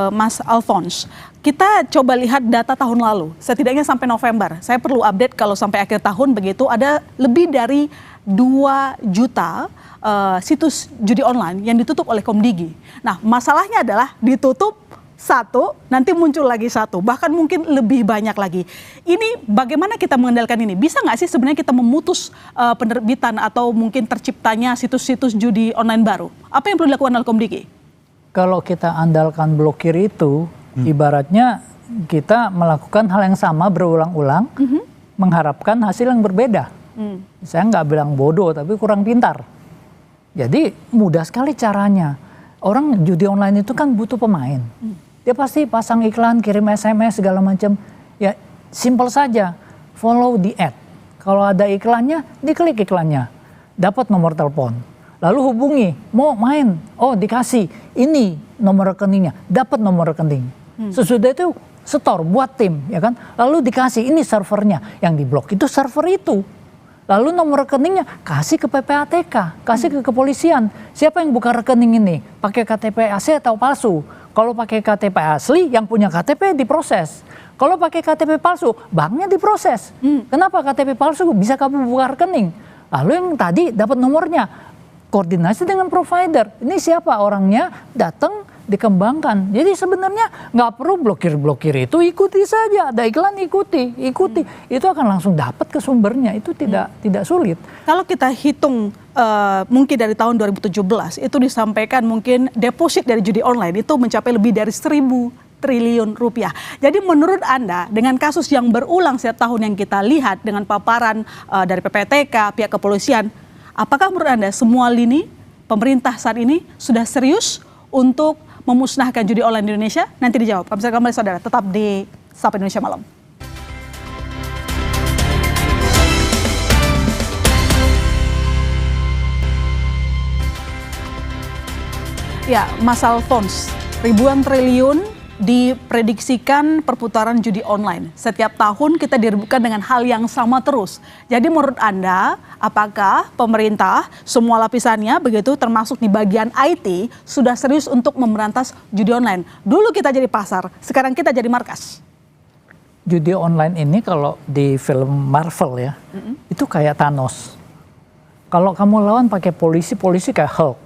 S2: Mas Alphonse. Kita coba lihat data tahun lalu, setidaknya sampai November. Saya perlu update kalau sampai akhir tahun begitu ada lebih dari 2 juta situs judi online yang ditutup oleh Komdigi. Nah, masalahnya adalah ditutup 1, nanti muncul lagi 1, bahkan mungkin lebih banyak lagi. Ini bagaimana kita mengendalikan ini? Bisa nggak sih sebenarnya kita memutus penerbitan atau mungkin terciptanya situs-situs judi online baru? Apa yang perlu dilakukan oleh Komdigi?
S19: Kalau kita andalkan blokir itu, ibaratnya kita melakukan hal yang sama berulang-ulang, mengharapkan hasil yang berbeda. Saya nggak bilang bodoh, tapi kurang pintar. Jadi mudah sekali caranya. Orang judi online itu kan butuh pemain. Dia pasti pasang iklan, kirim SMS segala macam. Ya simple saja, follow the ad. Kalau ada iklannya, diklik iklannya. Dapat nomor telepon. Lalu hubungi, mau main, oh dikasih, ini nomor rekeningnya, dapat nomor rekening. Sesudah itu setor buat tim, ya kan? Lalu dikasih, ini servernya, yang diblok itu server itu. Lalu nomor rekeningnya kasih ke PPATK, kasih ke kepolisian. Siapa yang buka rekening ini? Pakai KTP asli atau palsu? Kalau pakai KTP asli, yang punya KTP diproses. Kalau pakai KTP palsu, banknya diproses. Kenapa KTP palsu bisa kamu buka rekening? Lalu yang tadi dapat nomornya, koordinasi dengan provider. Ini siapa orangnya, datang dikembangkan. Jadi sebenarnya nggak perlu blokir-blokir itu, ikuti saja. Ada iklan ikuti. Itu akan langsung dapat ke sumbernya. Itu tidak sulit.
S2: Kalau kita hitung mungkin dari tahun 2017 itu disampaikan mungkin deposit dari judi online itu mencapai lebih dari 1.000 triliun rupiah. Jadi menurut Anda dengan kasus yang berulang setiap tahun yang kita lihat dengan paparan dari PPATK, pihak kepolisian, apakah menurut Anda semua lini pemerintah saat ini sudah serius untuk memusnahkan judi online di Indonesia? Nanti dijawab. Kami akan kembali saudara, tetap di Sapa Indonesia Malam. Ya, Mas Alphonse, ribuan triliun diprediksikan perputaran judi online. Setiap tahun kita diributkan dengan hal yang sama terus. Jadi menurut Anda, apakah pemerintah semua lapisannya begitu termasuk di bagian IT sudah serius untuk memberantas judi online? Dulu kita jadi pasar, sekarang kita jadi markas.
S19: Judi online ini kalau di film Marvel ya, itu kayak Thanos. Kalau kamu lawan pakai polisi kayak Hulk.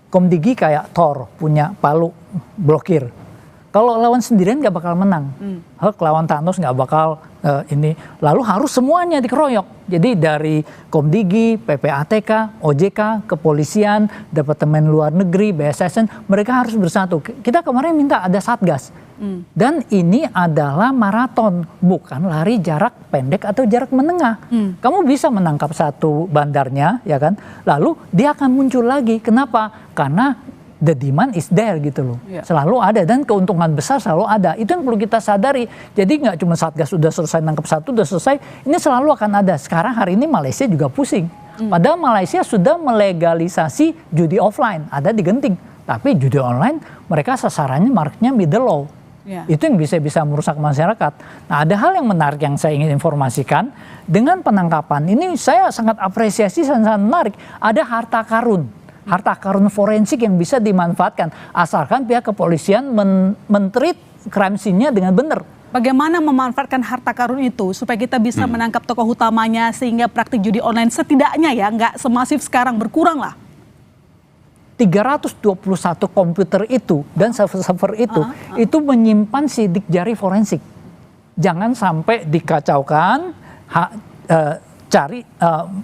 S19: Komdigi kayak Thor, punya palu, blokir. Kalau lawan sendirian nggak bakal menang. Hulk lawan Thanos nggak bakal ini. Lalu harus semuanya dikeroyok. Jadi dari Komdigi, PPATK, OJK, Kepolisian, Departemen Luar Negeri, BSSN, mereka harus bersatu. Kita kemarin minta ada Satgas. Dan ini adalah maraton, bukan lari jarak pendek atau jarak menengah. Kamu bisa menangkap satu bandarnya, ya kan? Lalu dia akan muncul lagi. Kenapa? Karena the demand is there gitu loh. Selalu ada dan keuntungan besar selalu ada. Itu yang perlu kita sadari. Jadi nggak cuma Satgas sudah selesai nangkap satu, udah selesai. Ini selalu akan ada. Sekarang hari ini Malaysia juga pusing. Padahal Malaysia sudah melegalisasi judi offline, ada di Genting. Tapi judi online mereka sasarannya marketnya middle low. Itu yang bisa merusak masyarakat. Nah, ada hal yang menarik yang saya ingin informasikan. Dengan penangkapan ini saya sangat apresiasi, sangat menarik. Ada harta karun forensik yang bisa dimanfaatkan. Asalkan pihak kepolisian men-treat crime scene-nya dengan benar.
S2: Bagaimana memanfaatkan harta karun itu supaya kita bisa menangkap tokoh utamanya sehingga praktik judi online setidaknya ya nggak semasif sekarang, berkurang lah.
S19: 321 komputer itu dan server itu menyimpan sidik jari forensik. Jangan sampai dikacaukan,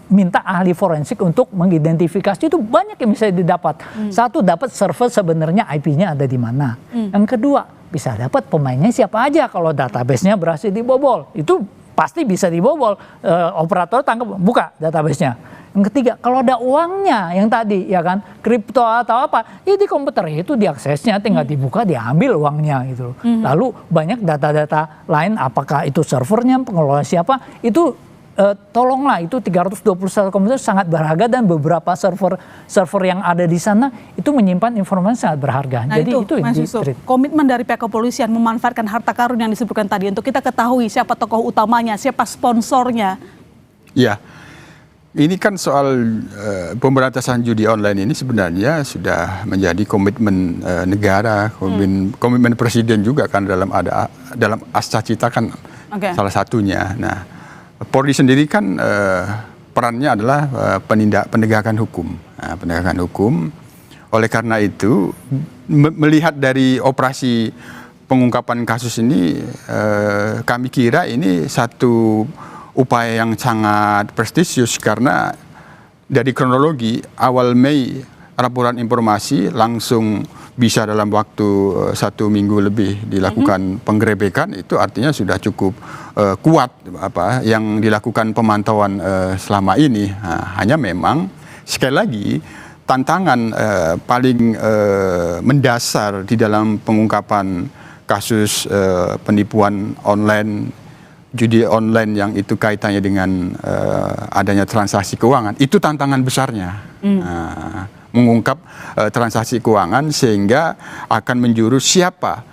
S19: minta ahli forensik untuk mengidentifikasi, itu banyak yang bisa didapat. Satu, dapat server sebenarnya IP-nya ada di mana. Yang kedua, bisa dapat pemainnya siapa aja kalau database-nya berhasil dibobol. Itu pasti bisa dibobol. Operator tangkap, buka database-nya. Yang ketiga, kalau ada uangnya yang tadi ya kan, kripto atau apa, ya di komputer itu diaksesnya, tinggal dibuka, diambil uangnya gitu. Lalu banyak data-data lain, apakah itu servernya, pengelola siapa, itu tolonglah, itu 321 komputer sangat berharga dan beberapa server yang ada di sana itu menyimpan informasi sangat berharga.
S2: Nah,
S19: jadi itu
S2: Mas Yusuf, komitmen dari pihak kepolisian memanfaatkan harta karun yang disebutkan tadi untuk kita ketahui siapa tokoh utamanya, siapa sponsornya.
S18: Ya. Ini kan soal pemberantasan judi online ini sebenarnya sudah menjadi komitmen negara, komitmen presiden juga kan dalam Astra Cita kan salah satunya. Nah, Polri sendiri kan perannya adalah penegakan hukum. Nah, penegakan hukum. Oleh karena itu melihat dari operasi pengungkapan kasus ini, kami kira ini satu upaya yang sangat prestisius karena dari kronologi awal Mei laporan informasi langsung bisa dalam waktu 1 minggu lebih dilakukan penggerebekan, itu artinya sudah cukup kuat yang dilakukan pemantauan selama ini. Nah, hanya memang sekali lagi tantangan paling mendasar di dalam pengungkapan kasus penipuan online, judi online yang itu kaitannya dengan adanya transaksi keuangan, itu tantangan besarnya. Mengungkap transaksi keuangan sehingga akan menjurus siapa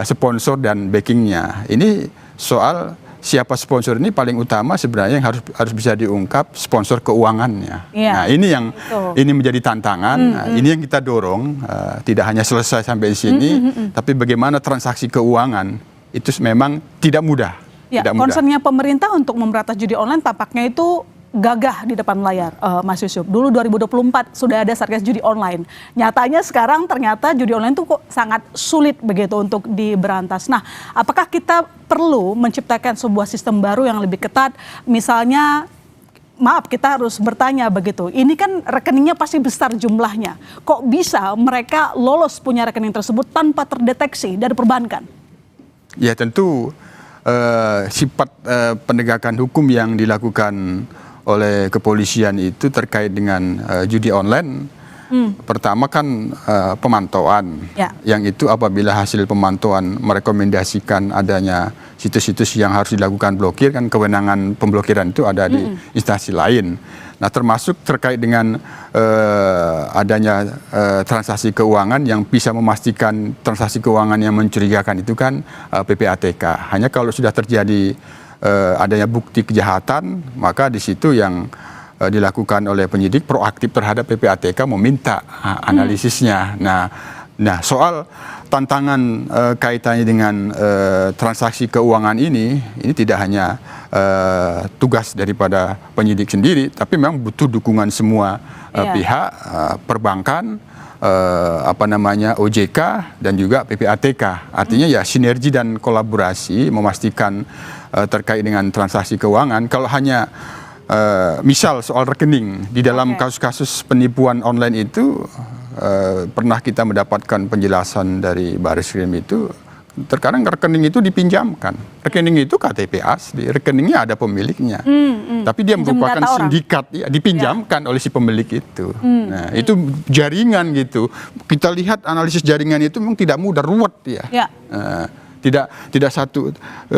S18: sponsor dan backingnya. Ini soal siapa sponsor ini paling utama sebenarnya yang harus bisa diungkap sponsor keuangannya. Nah, ini yang ini menjadi tantangan. Ini yang kita dorong, tidak hanya selesai sampai di sini, tapi bagaimana transaksi keuangan itu memang tidak mudah.
S2: Ya, concernnya pemerintah untuk memberantas judi online tampaknya itu gagah di depan layar, Mas Yusuf. Dulu 2024 sudah ada Satgas Judi Online. Nyatanya sekarang ternyata judi online itu kok sangat sulit begitu untuk diberantas. Nah, apakah kita perlu menciptakan sebuah sistem baru yang lebih ketat? Misalnya, maaf kita harus bertanya begitu, ini kan rekeningnya pasti besar jumlahnya. Kok bisa mereka lolos punya rekening tersebut tanpa terdeteksi dari perbankan?
S18: Ya tentu sifat penegakan hukum yang dilakukan oleh kepolisian itu terkait dengan judi online Pertama kan pemantauan, yang itu apabila hasil pemantauan merekomendasikan adanya situs-situs yang harus dilakukan blokir, kan kewenangan pemblokiran itu ada di instansi lain. Nah, termasuk terkait dengan adanya transaksi keuangan yang bisa memastikan transaksi keuangan yang mencurigakan itu kan PPATK. Hanya kalau sudah terjadi adanya bukti kejahatan, maka di situ yang dilakukan oleh penyidik proaktif terhadap PPATK meminta analisisnya. Nah, soal tantangan kaitannya dengan transaksi keuangan ini tidak hanya tugas daripada penyidik sendiri, tapi memang butuh dukungan semua pihak, perbankan, OJK dan juga PPATK. Artinya ya sinergi dan kolaborasi memastikan terkait dengan transaksi keuangan. Kalau hanya misal soal rekening di dalam kasus-kasus penipuan online itu pernah kita mendapatkan penjelasan dari Barisrem itu terkadang rekening itu dipinjamkan. Rekening itu KTP asli, rekeningnya ada pemiliknya. Tapi dia merupakan sindikat, ya, dipinjamkan oleh si pemilik itu. Nah, itu jaringan gitu. Kita lihat analisis jaringan itu memang tidak mudah, ruwet ya. Tidak satu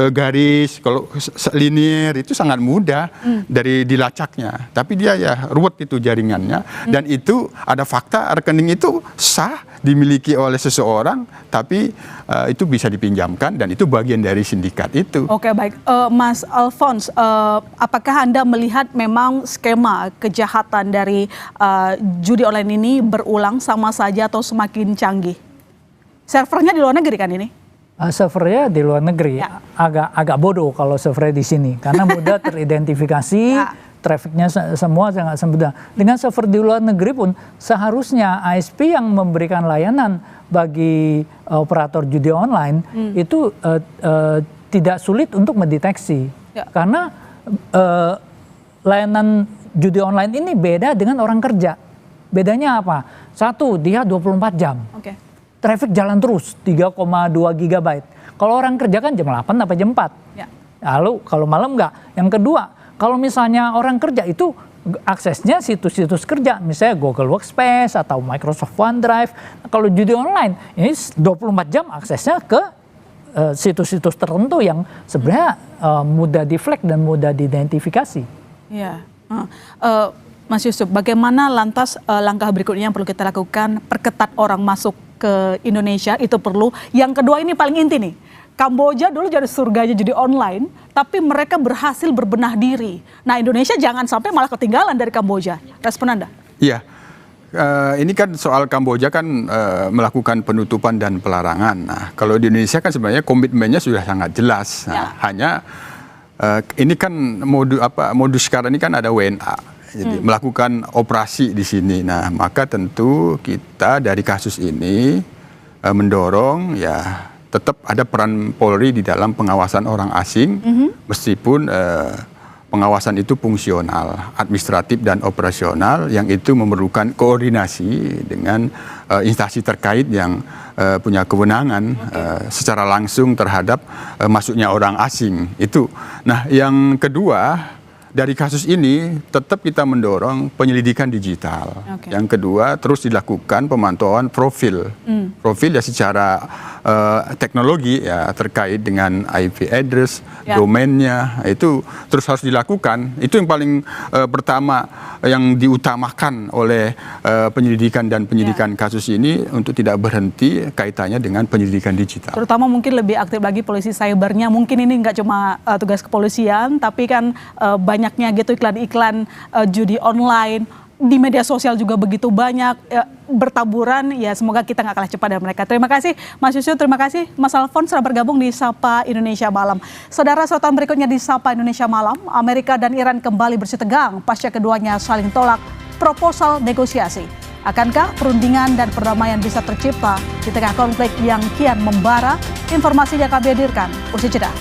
S18: garis, kalau linier itu sangat mudah dari dilacaknya. Tapi dia ya ruwet itu jaringannya. Dan itu ada fakta rekening itu sah dimiliki oleh seseorang, tapi itu bisa dipinjamkan dan itu bagian dari sindikat itu.
S2: Oke, baik. Mas Alphonse, apakah Anda melihat memang skema kejahatan dari judi online ini berulang sama saja atau semakin canggih? Servernya di luar negeri kan ini?
S19: Servernya di luar negeri, agak bodoh kalau servernya di sini karena mudah teridentifikasi, trafficnya semua sangat mudah. Dengan server di luar negeri pun seharusnya ISP yang memberikan layanan bagi operator judi online itu tidak sulit untuk mendeteksi, karena layanan judi online ini beda dengan orang kerja. Bedanya apa? Satu, dia 24 jam. Traffic jalan terus 3,2 GB. Kalau orang kerja kan jam 8 sampai jam 4. Lalu kalau malam enggak. Yang kedua, kalau misalnya orang kerja itu aksesnya situs-situs kerja, misalnya Google Workspace atau Microsoft OneDrive. Kalau judi online ini 24 jam aksesnya ke situs-situs tertentu yang sebenarnya mudah di-flag dan mudah diidentifikasi.
S2: Iya. Mas Yusuf, bagaimana lantas langkah berikutnya yang perlu kita lakukan? Perketat orang masuk ke Indonesia itu perlu. Yang kedua ini paling inti nih. Kamboja dulu jadi surganya judi online, tapi mereka berhasil berbenah diri. Nah, Indonesia jangan sampai malah ketinggalan dari Kamboja. Respon Anda?
S18: Iya. Ini kan soal Kamboja kan melakukan penutupan dan pelarangan. Nah, kalau di Indonesia kan sebenarnya komitmennya sudah sangat jelas. Nah, hanya ini kan modus sekarang ini kan ada WNA. Jadi melakukan operasi di sini. Nah, maka tentu kita dari kasus ini mendorong ya tetap ada peran Polri di dalam pengawasan orang asing, meskipun pengawasan itu fungsional, administratif dan operasional, yang itu memerlukan koordinasi dengan instansi terkait yang punya kewenangan secara langsung terhadap masuknya orang asing itu. Nah, yang kedua, dari kasus ini tetap kita mendorong penyelidikan digital. Yang kedua, terus dilakukan pemantauan profil. Profil ya secara teknologi ya terkait dengan IP address, domainnya, itu terus harus dilakukan. Itu yang paling pertama yang diutamakan oleh penyelidikan dan penyidikan kasus ini untuk tidak berhenti kaitannya dengan penyelidikan digital.
S2: Terutama mungkin lebih aktif lagi polisi cybernya. Mungkin ini nggak cuma tugas kepolisian, tapi kan banyaknya gitu iklan-iklan judi online di media sosial juga begitu banyak bertaburan. Ya, semoga kita nggak kalah cepat dari mereka. Terima kasih Mas Yusuf, terima kasih Mas Alphonse sudah bergabung di Sapa Indonesia Malam. Saudara, sorotan berikutnya di Sapa Indonesia Malam, Amerika dan Iran kembali bersih tegang pasca keduanya saling tolak proposal negosiasi. Akankah perundingan dan perdamaian bisa tercipta di tengah konflik yang kian membara? Informasinya kami hadirkan usai jeda.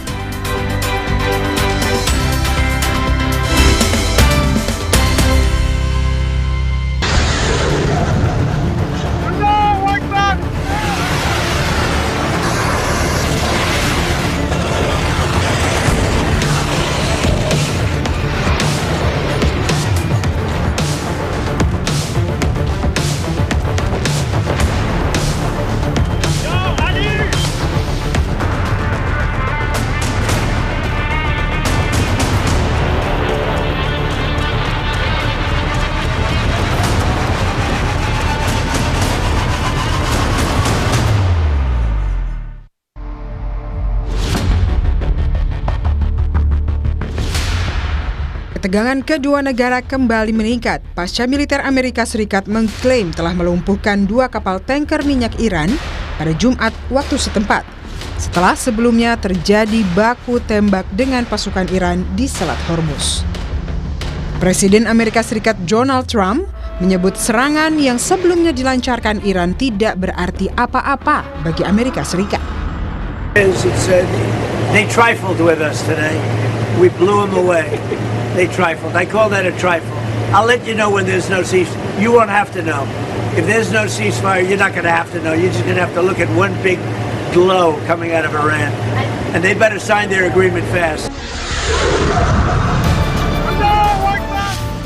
S20: Ketegangan kedua negara kembali meningkat pasca militer Amerika Serikat mengklaim telah melumpuhkan 2 kapal tanker minyak Iran pada Jumat waktu setempat, setelah sebelumnya terjadi baku tembak dengan pasukan Iran di Selat Hormuz. Presiden Amerika Serikat Donald Trump menyebut serangan yang sebelumnya dilancarkan Iran tidak berarti apa-apa bagi Amerika Serikat.
S21: They trifled with us today. We blew them away. They trifled. I call that a trifle. I'll let you know when there's no ceasefire. You won't have to know. If there's no ceasefire, you're not going to have to know. You're just going to have to look at one big glow coming out of Iran. And they better sign their agreement fast.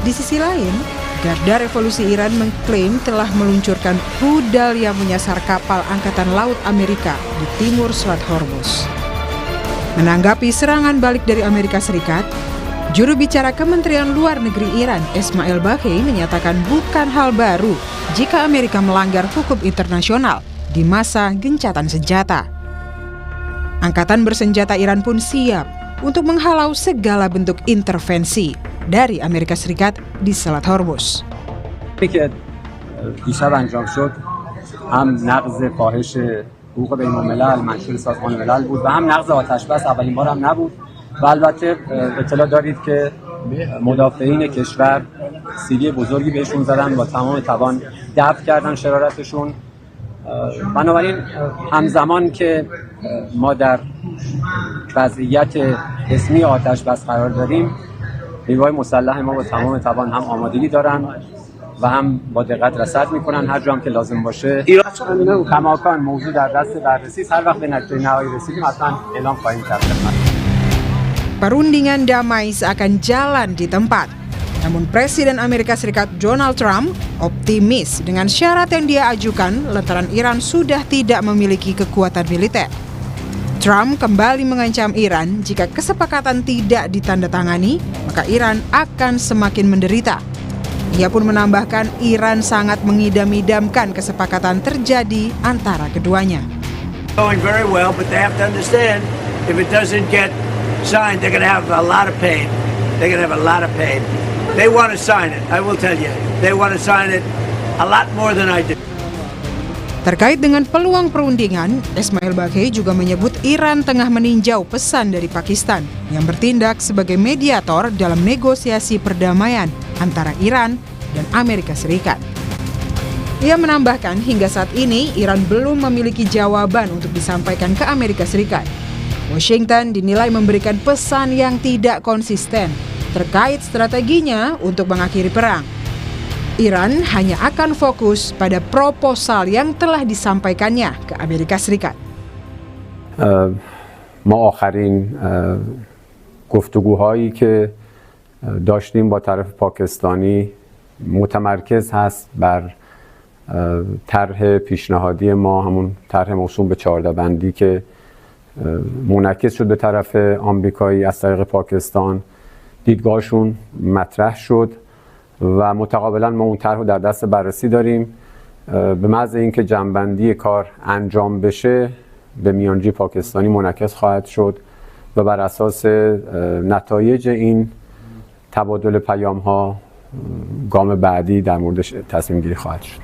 S20: Di sisi lain, Garda Revolusi Iran mengklaim telah meluncurkan rudal yang menyasar kapal Angkatan Laut Amerika di timur Selat Hormuz. Menanggapi serangan balik dari Amerika Serikat, juru bicara Kementerian Luar Negeri Iran, Ismail Baghei, menyatakan bukan hal baru jika Amerika melanggar hukum internasional di masa gencatan senjata. Angkatan bersenjata Iran pun siap untuk menghalau segala bentuk intervensi dari Amerika Serikat di Selat Hormuz.
S22: دیشب انجام شد هم نقض فاحش حقوق بین‌الملل منشور سازمان ملل بود و هم نقض آتش‌بس اولین بار هم نبود و البته اطلاع دارید که مدافعین کشور سیلی بزرگی بهشون زدن با تمام توان دفع کردن شرارتشون. بنابراین همزمان که ما در وضعیت رسمی آتش‌بس قرار داریم، نیروهای مسلح ما با تمام توان هم آمادگی دارن و هم با دقت رصد میکنن هر جا هم که لازم باشه. کماکان موضوع در دست بررسی است. هر وقت به نتیجه نهایی رسیدیم حتما اعلام خواهیم کرد.
S20: Perundingan damai seakan jalan di tempat. Namun Presiden Amerika Serikat Donald Trump optimis dengan syarat yang dia ajukan lantaran Iran sudah tidak memiliki kekuatan militer. Trump kembali mengancam Iran jika kesepakatan tidak ditandatangani, maka Iran akan semakin menderita. Ia pun menambahkan Iran sangat mengidam-idamkan kesepakatan terjadi antara keduanya.
S21: Going very well, but they have to understand if it doesn't get signed, they're going to have a lot of pain. They're going to have a lot of pain. They want to sign it, I will tell you. They want to sign it a lot more than I do.
S20: Terkait dengan peluang perundingan, Ismail Baghei juga menyebut Iran tengah meninjau pesan dari Pakistan yang bertindak sebagai mediator dalam negosiasi perdamaian antara Iran dan Amerika Serikat. Ia menambahkan hingga saat ini Iran belum memiliki jawaban untuk disampaikan ke Amerika Serikat. Washington dinilai memberikan pesan yang tidak konsisten terkait strateginya untuk mengakhiri perang. Iran hanya akan fokus pada proposal yang telah disampaikannya ke Amerika Serikat.
S22: ما آخرین گفتگوهایی که داشتیم با طرف پاکستانی متمرکز هست بر طرح پیشنهادی ما، همون طرح موسوم به 14 بندی که منعکس شد به طرف آمریکایی از طریق پاکستان. دیدگاهشون مطرح شد و متقابلا ما اون طرح رو در دست بررسی داریم. به محض اینکه جمع‌بندی کار انجام بشه به میانجی پاکستانی منعکس خواهد شد و بر اساس نتایج این تبادل پیام‌ها گام بعدی در موردش تصمیم گیری خواهد شد.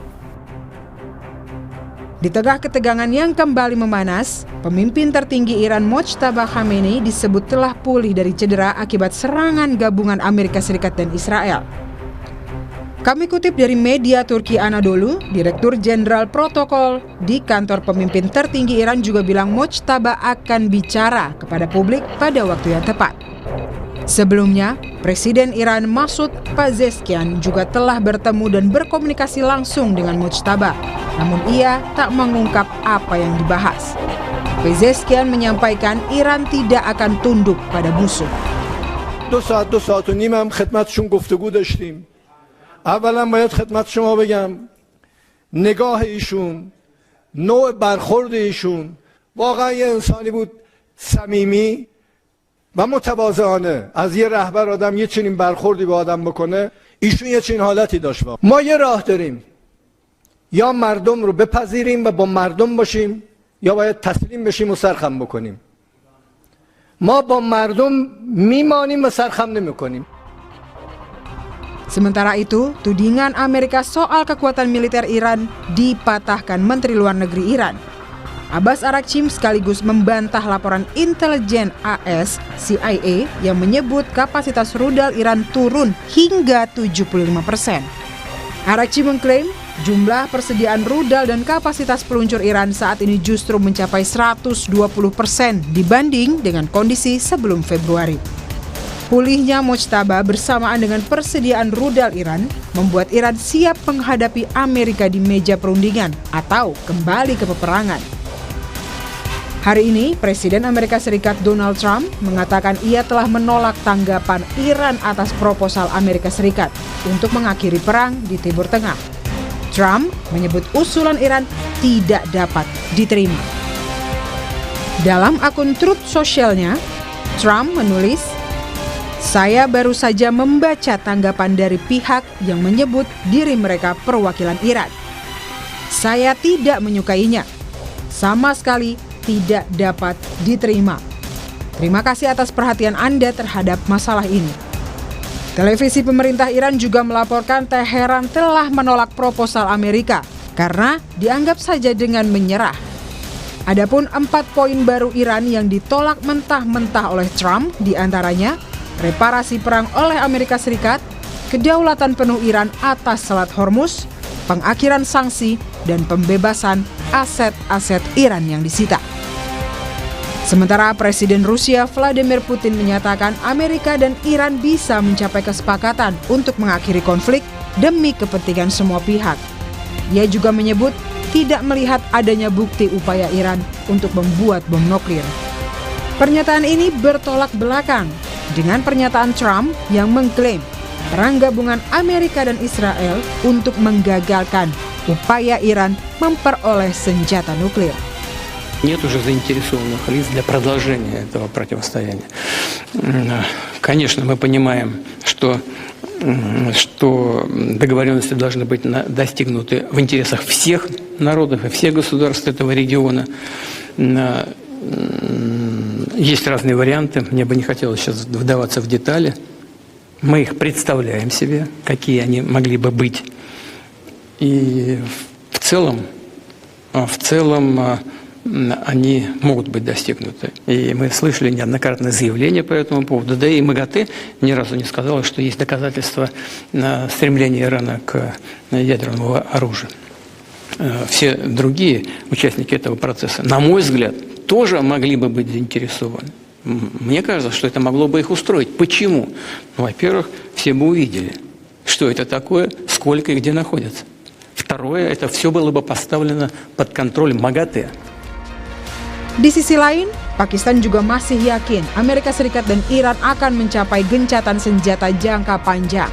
S20: Di tengah ketegangan yang kembali memanas, pemimpin tertinggi Iran Mojtaba Khamenei disebut telah pulih dari cedera akibat serangan gabungan Amerika Serikat dan Israel. Kami kutip dari media Turki Anadolu, Direktur Jenderal Protokol di kantor pemimpin tertinggi Iran juga bilang Mojtaba akan bicara kepada publik pada waktu yang tepat. Sebelumnya, Presiden Iran Masoud Pezeshkian juga telah bertemu dan berkomunikasi langsung dengan Mojtaba, namun ia tak mengungkap apa yang dibahas. Pezeshkian menyampaikan Iran tidak akan tunduk pada musuh.
S23: 2 ساعت و نیم هم خدمتشون گفتگو داشتیم. اولا باید خدمت شما بگم نگاه ایشون، نوع برخورد ایشون واقعا یه انسانی بود صمیمی و متواضعانه. از یه رهبر آدم یه چنین برخوردی به آدم بکنه، ایشون یه چنین حالتی داشت. ما یه راه داریم، یا مردم رو بپذیریم و با مردم باشیم، یا باید تسلیم بشیم و سرخم بکنیم. ما با مردم میمانیم و سرخم نمیکنیم.
S20: Sementara itu, tudingan Amerika soal kekuatan militer Iran dipatahkan Menteri Luar Negeri Iran. Abbas Araghchi sekaligus membantah laporan intelijen AS CIA yang menyebut kapasitas rudal Iran turun hingga 75%. Araghchi mengklaim jumlah persediaan rudal dan kapasitas peluncur Iran saat ini justru mencapai 120% dibanding dengan kondisi sebelum Februari. Pulihnya Mojtaba bersamaan dengan persediaan rudal Iran membuat Iran siap menghadapi Amerika di meja perundingan atau kembali ke peperangan. Hari ini, Presiden Amerika Serikat Donald Trump mengatakan ia telah menolak tanggapan Iran atas proposal Amerika Serikat untuk mengakhiri perang di Timur Tengah. Trump menyebut usulan Iran tidak dapat diterima. Dalam akun Truth Social-nya, Trump menulis, "Saya baru saja membaca tanggapan dari pihak yang menyebut diri mereka perwakilan Iran. Saya tidak menyukainya. Sama sekali tidak dapat diterima. Terima kasih atas perhatian Anda terhadap masalah ini." Televisi pemerintah Iran juga melaporkan Teheran telah menolak proposal Amerika karena dianggap saja dengan menyerah. Adapun 4 poin baru Iran yang ditolak mentah-mentah oleh Trump diantaranya reparasi perang oleh Amerika Serikat, kedaulatan penuh Iran atas Selat Hormuz, pengakhiran sanksi, dan pembebasan aset-aset Iran yang disita. Sementara Presiden Rusia Vladimir Putin menyatakan Amerika dan Iran bisa mencapai kesepakatan untuk mengakhiri konflik demi kepentingan semua pihak. Ia juga menyebut tidak melihat adanya bukti upaya Iran untuk membuat bom nuklir. Pernyataan ini bertolak belakang dengan pernyataan Trump yang mengklaim perang gabungan Amerika dan Israel untuk menggagalkan upaya Iran memperoleh senjata nuklir.
S3: Нет уже заинтересованных лиц для продолжения этого противостояния. Конечно, мы понимаем, что договоренности должны быть достигнуты в интересах всех народов и всех государств этого региона. Есть разные варианты, мне бы не хотелось сейчас вдаваться в детали. Мы их представляем себе, какие они могли бы быть. И в целом они могут быть достигнуты. И мы слышали неоднократные заявления по этому поводу. Да и МАГАТЭ ни разу не сказала, что есть доказательства стремления Ирана к ядерному оружию. Все другие участники этого процесса, на мой взгляд, тоже могли бы быть заинтересованы. Мне кажется, что это могло бы их устроить. Почему? Ну, во-первых, все бы увидели, что это такое, сколько и где находится. Второе, это все было бы поставлено под контроль МАГАТЭ.
S20: Di sisi lain, Pakistan juga masih yakin Amerika Serikat dan Iran akan mencapai gencatan senjata jangka panjang.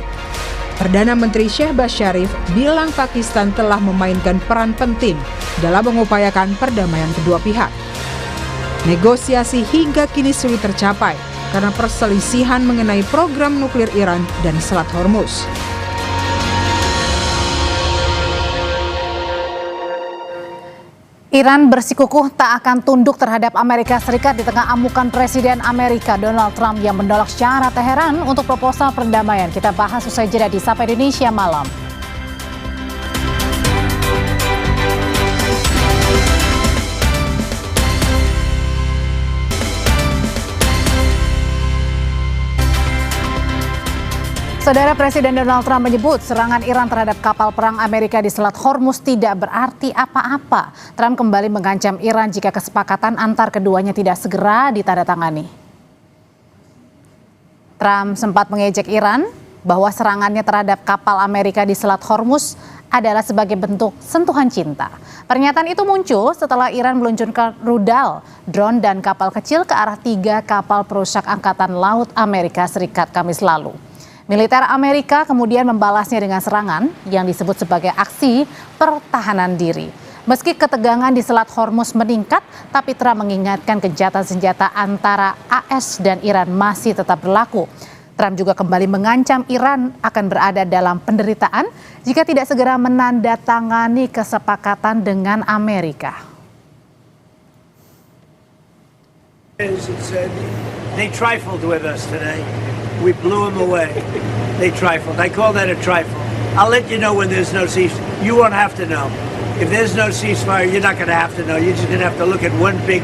S20: Perdana Menteri Shehbaz Sharif bilang Pakistan telah memainkan peran penting dalam mengupayakan perdamaian kedua pihak. Negosiasi hingga kini sulit tercapai karena perselisihan mengenai program nuklir Iran dan Selat Hormuz.
S1: Iran bersikukuh tak akan tunduk terhadap Amerika Serikat di tengah amukan Presiden Amerika Donald Trump yang menolak secara Teheran untuk proposal perdamaian. Kita bahas usai jeda di Sapa Indonesia Malam. Saudara, Presiden Donald Trump menyebut serangan Iran terhadap kapal perang Amerika di Selat Hormuz tidak berarti apa-apa. Trump kembali mengancam Iran jika kesepakatan antar keduanya tidak segera ditandatangani. Trump sempat mengejek Iran bahwa serangannya terhadap kapal Amerika di Selat Hormuz adalah sebagai bentuk sentuhan cinta. Pernyataan itu muncul setelah Iran meluncurkan rudal, drone dan kapal kecil ke arah 3 kapal perusak Angkatan Laut Amerika Serikat Kamis lalu. Militer Amerika kemudian membalasnya dengan serangan yang disebut sebagai aksi pertahanan diri. Meski ketegangan di Selat Hormuz meningkat, tapi Trump mengingatkan gencatan senjata antara AS dan Iran masih tetap berlaku. Trump juga kembali mengancam Iran akan berada dalam penderitaan jika tidak segera menandatangani kesepakatan dengan Amerika.
S21: They trifled with us today. We blew them away. They trifled. I call that a trifle. I'll let you know when there's no ceasefire. You won't have to know. If there's no ceasefire, you're not going to have to know. You're just going to have to look at one big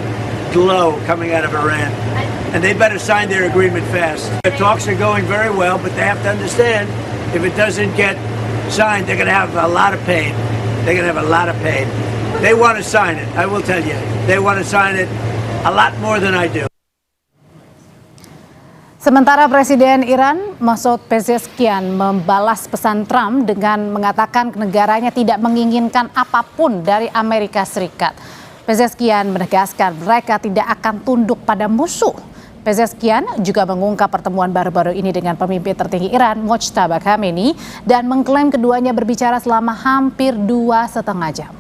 S21: glow coming out of Iran. And they better sign their agreement fast. The talks are going very well, but they have to understand if it doesn't get signed, they're going to have a lot of pain. They're going to have a lot of pain. They want to sign it. I will tell you. They want to sign it a lot more than I do.
S1: Sementara Presiden Iran Masoud Pezeshkian membalas pesan Trump dengan mengatakan negaranya tidak menginginkan apapun dari Amerika Serikat. Pezeshkian menegaskan mereka tidak akan tunduk pada musuh. Pezeshkian juga mengungkap pertemuan baru-baru ini dengan pemimpin tertinggi Iran Mojtaba Khamenei dan mengklaim keduanya berbicara selama hampir 2,5 jam.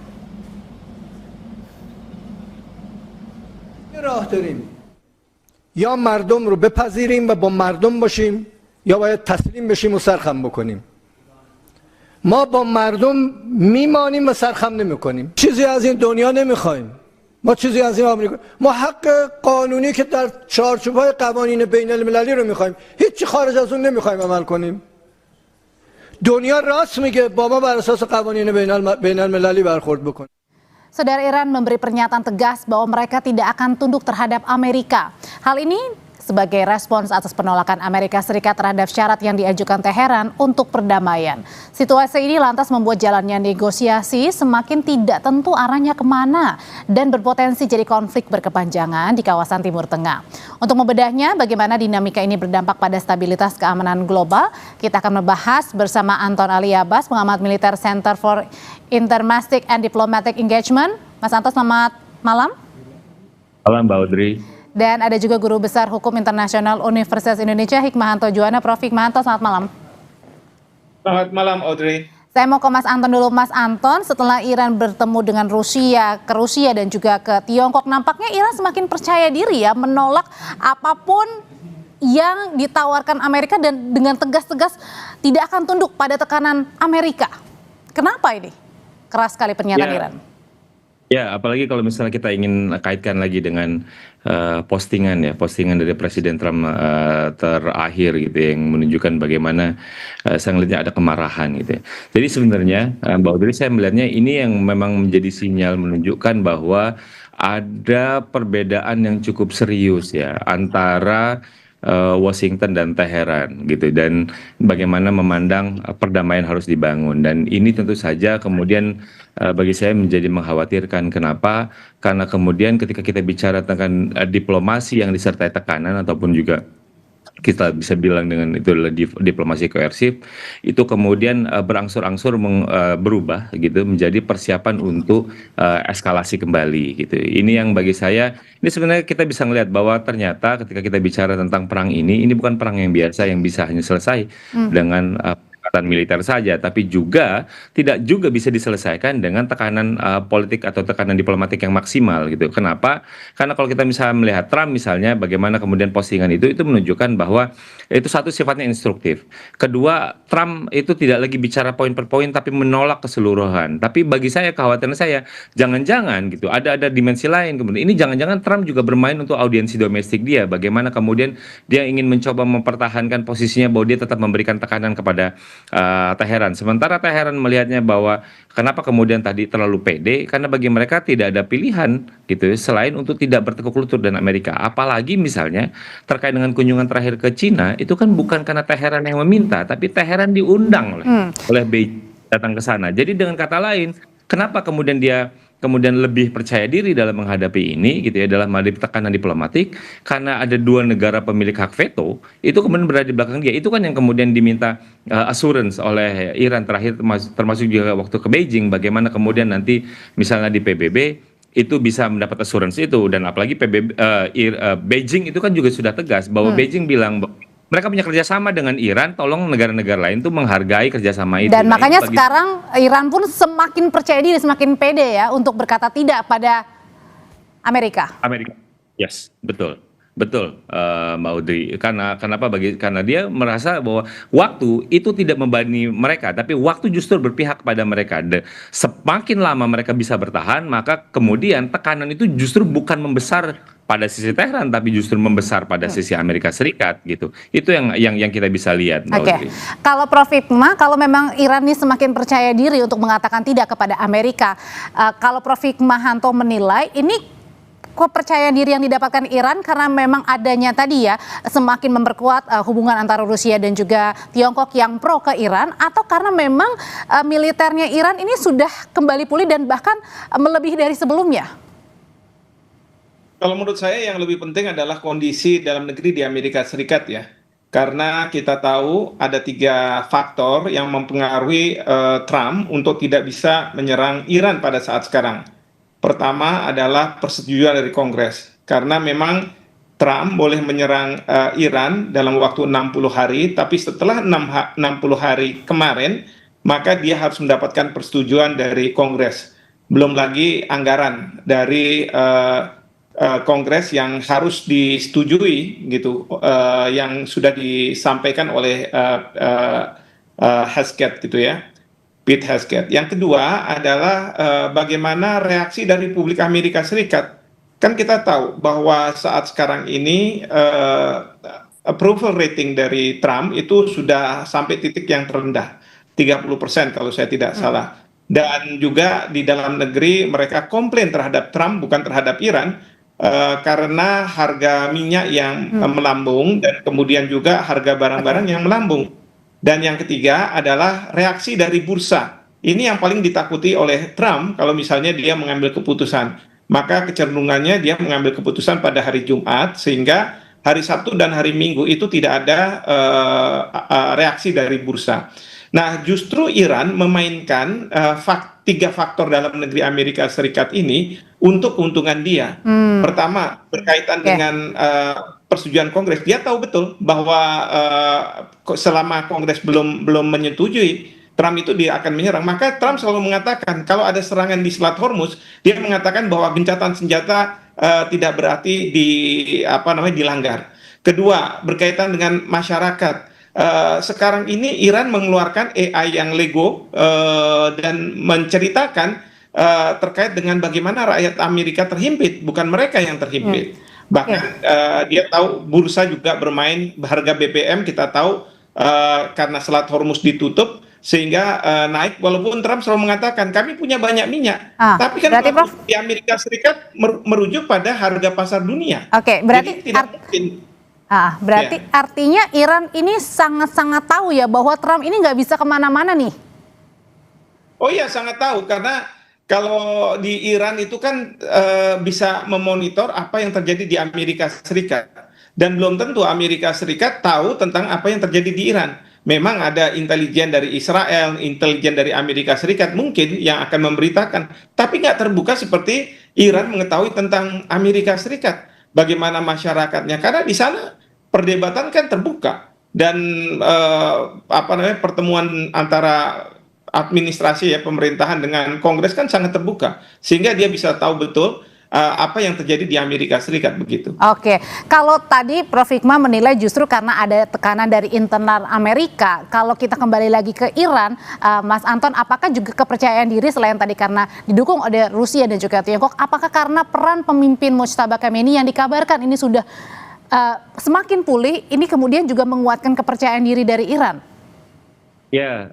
S23: یا مردم رو بپذیریم و با مردم باشیم یا باید تسلیم بشیم و سرخم بکنیم. ما با مردم میمانیم و سرخم نمیکنیم. چیزی از این دنیا نمیخوایم. ما چیزی از این آمریکا، ما حق قانونی که در چارچوب‌های قوانین بین المللی رو میخوایم. هیچی خارج از اون نمیخوایم عمل کنیم. دنیا راست میگه با ما بر اساس قوانین بین المللی برخورد بکنیم.
S1: Saudara, Iran memberi pernyataan tegas bahwa mereka tidak akan tunduk terhadap Amerika. Hal ini sebagai respons atas penolakan Amerika Serikat terhadap syarat yang diajukan Teheran untuk perdamaian. Situasi ini lantas membuat jalannya negosiasi semakin tidak tentu arahnya kemana dan berpotensi jadi konflik berkepanjangan di kawasan Timur Tengah. Untuk membedahnya bagaimana dinamika ini berdampak pada stabilitas keamanan global, kita akan membahas bersama Anton Ali Abbas, pengamat militer Center for Intermastic and Diplomatic Engagement. Mas Anton, selamat malam.
S4: Malam, Mbak Audrey.
S1: Dan ada juga Guru Besar Hukum Internasional Universitas Indonesia, Hikmahanto Juwana. Prof. Hikmahanto, selamat malam.
S6: Selamat malam, Audrey.
S1: Saya mau ke Mas Anton dulu. Mas Anton, setelah Iran bertemu dengan Rusia dan juga ke Tiongkok, nampaknya Iran semakin percaya diri ya menolak apapun yang ditawarkan Amerika dan dengan tegas-tegas tidak akan tunduk pada tekanan Amerika. Kenapa ini? Keras sekali pernyataan Iran.
S4: Ya, apalagi kalau misalnya kita ingin kaitkan lagi dengan postingan dari Presiden Trump terakhir gitu yang menunjukkan bagaimana saya melihatnya ada kemarahan gitu ya. Jadi sebenarnya Mbak Audrey, saya melihatnya ini yang memang menjadi sinyal menunjukkan bahwa ada perbedaan yang cukup serius ya antara Washington dan Teheran gitu, dan bagaimana memandang perdamaian harus dibangun. Dan ini tentu saja kemudian bagi saya menjadi mengkhawatirkan. Kenapa? Karena kemudian ketika kita bicara tentang diplomasi yang disertai tekanan ataupun juga kita bisa bilang dengan itu adalah diplomasi koersif, itu kemudian berangsur-angsur berubah gitu menjadi persiapan untuk eskalasi kembali gitu. Ini yang bagi saya, ini sebenarnya kita bisa melihat bahwa ternyata ketika kita bicara tentang perang ini bukan perang yang biasa yang bisa hanya selesai dengan pendekatan militer saja, tapi juga tidak juga bisa diselesaikan dengan tekanan politik atau tekanan diplomatik yang maksimal gitu. Kenapa? Karena kalau kita misalnya melihat Trump misalnya, bagaimana kemudian postingan itu menunjukkan bahwa itu satu sifatnya instruktif. Kedua, Trump itu tidak lagi bicara poin per poin tapi menolak keseluruhan. Tapi bagi saya, kekhawatiran saya, jangan-jangan gitu ada dimensi lain kemudian. Ini jangan-jangan Trump juga bermain untuk audiensi domestik dia. Bagaimana kemudian dia ingin mencoba mempertahankan posisinya bahwa dia tetap memberikan tekanan kepada Teheran. Sementara Teheran melihatnya bahwa kenapa kemudian tadi terlalu pede, karena bagi mereka tidak ada pilihan gitu selain untuk tidak bertekuk lutut dengan Amerika. Apalagi misalnya terkait dengan kunjungan terakhir ke Cina, itu kan bukan karena Teheran yang meminta, tapi Teheran diundang oleh Beijing datang ke sana. Jadi dengan kata lain, kenapa kemudian dia lebih percaya diri dalam menghadapi ini gitu ya, dalam menghadapi tekanan diplomatik, karena ada dua negara pemilik hak veto itu kemudian berada di belakang dia. Itu kan yang kemudian diminta assurance oleh Iran terakhir, termasuk juga waktu ke Beijing, bagaimana kemudian nanti misalnya di PBB itu bisa mendapat assurance itu. Dan apalagi Beijing itu kan juga sudah tegas bahwa Beijing bilang mereka punya kerjasama dengan Iran, tolong negara-negara lain tuh menghargai kerjasama itu.
S1: Dan makanya sekarang Iran pun semakin percaya diri, semakin pede ya untuk berkata tidak pada Amerika.
S4: Yes, betul, Mbak Audrey. Kenapa? Karena dia merasa bahwa waktu itu tidak membebani mereka, tapi waktu justru berpihak kepada mereka. Semakin lama mereka bisa bertahan, maka kemudian tekanan itu justru bukan membesar pada sisi Tehran, tapi justru membesar pada sisi Amerika Serikat gitu. Itu yang kita bisa lihat, Mbak Audrey.
S1: Kalau Prof Hikmah, kalau memang Iran ini semakin percaya diri untuk mengatakan tidak kepada Amerika, kalau Prof Hikmahanto menilai ini kepercayaan diri yang didapatkan Iran karena memang adanya tadi ya semakin memperkuat hubungan antara Rusia dan juga Tiongkok yang pro ke Iran, atau karena memang militernya Iran ini sudah kembali pulih dan bahkan melebihi dari sebelumnya?
S5: Kalau menurut saya yang lebih penting adalah kondisi dalam negeri di Amerika Serikat ya. Karena kita tahu ada 3 faktor yang mempengaruhi Trump untuk tidak bisa menyerang Iran pada saat sekarang. Pertama adalah persetujuan dari Kongres, karena memang Trump boleh menyerang Iran dalam waktu 60 hari, tapi setelah 60 hari kemarin, maka dia harus mendapatkan persetujuan dari Kongres. Belum lagi anggaran dari Kongres yang harus disetujui, gitu, yang sudah disampaikan oleh Hesketh, gitu ya. Pete Hesketh. Yang kedua adalah bagaimana reaksi dari publik Amerika Serikat. Kan kita tahu bahwa saat sekarang ini approval rating dari Trump itu sudah sampai titik yang terendah, 30% kalau saya tidak salah. Dan juga di dalam negeri mereka komplain terhadap Trump, bukan terhadap Iran, karena harga minyak yang melambung dan kemudian juga harga barang-barang yang melambung. Dan yang ketiga adalah reaksi dari bursa. Ini yang paling ditakuti oleh Trump kalau misalnya dia mengambil keputusan. Maka kecenderungannya dia mengambil keputusan pada hari Jumat, sehingga hari Sabtu dan hari Minggu itu tidak ada reaksi dari bursa. Nah, justru Iran memainkan 3 faktor dalam negeri Amerika Serikat ini untuk keuntungan dia. Pertama, berkaitan dengan persetujuan Kongres. Dia tahu betul bahwa selama Kongres belum menyetujui, Trump itu dia akan menyerang. Maka Trump selalu mengatakan kalau ada serangan di Selat Hormuz, dia mengatakan bahwa gencatan senjata tidak berarti dilanggar. Kedua, berkaitan dengan masyarakat. Sekarang ini Iran mengeluarkan AI yang Lego dan menceritakan terkait dengan bagaimana rakyat Amerika terhimpit, bukan mereka yang terhimpit. Bahkan dia tahu bursa juga bermain, harga BBM kita tahu karena Selat Hormuz ditutup sehingga naik, walaupun Trump selalu mengatakan kami punya banyak minyak, tapi kan di Amerika Serikat merujuk pada harga pasar dunia.
S1: Berarti
S5: jadi tidak mungkin.
S1: Berarti artinya Iran ini sangat-sangat tahu ya bahwa Trump ini nggak bisa kemana-mana nih.
S5: Oh iya, sangat tahu, karena kalau di Iran itu kan bisa memonitor apa yang terjadi di Amerika Serikat. Dan belum tentu Amerika Serikat tahu tentang apa yang terjadi di Iran. Memang ada intelijen dari Israel, intelijen dari Amerika Serikat mungkin yang akan memberitakan. Tapi nggak terbuka seperti Iran mengetahui tentang Amerika Serikat. Bagaimana masyarakatnya. Karena di sana perdebatan kan terbuka. Dan pertemuan antara administrasi ya pemerintahan dengan Kongres kan sangat terbuka, sehingga dia bisa tahu betul apa yang terjadi di Amerika Serikat begitu.
S1: Kalau tadi Prof Hikmah menilai justru karena ada tekanan dari internal Amerika, kalau kita kembali lagi ke Iran, Mas Anton, apakah juga kepercayaan diri selain tadi karena didukung oleh Rusia dan juga Tiongkok, apakah karena peran pemimpin Mojtaba Khamenei yang dikabarkan ini sudah semakin pulih, ini kemudian juga menguatkan kepercayaan diri dari Iran?
S4: Ya,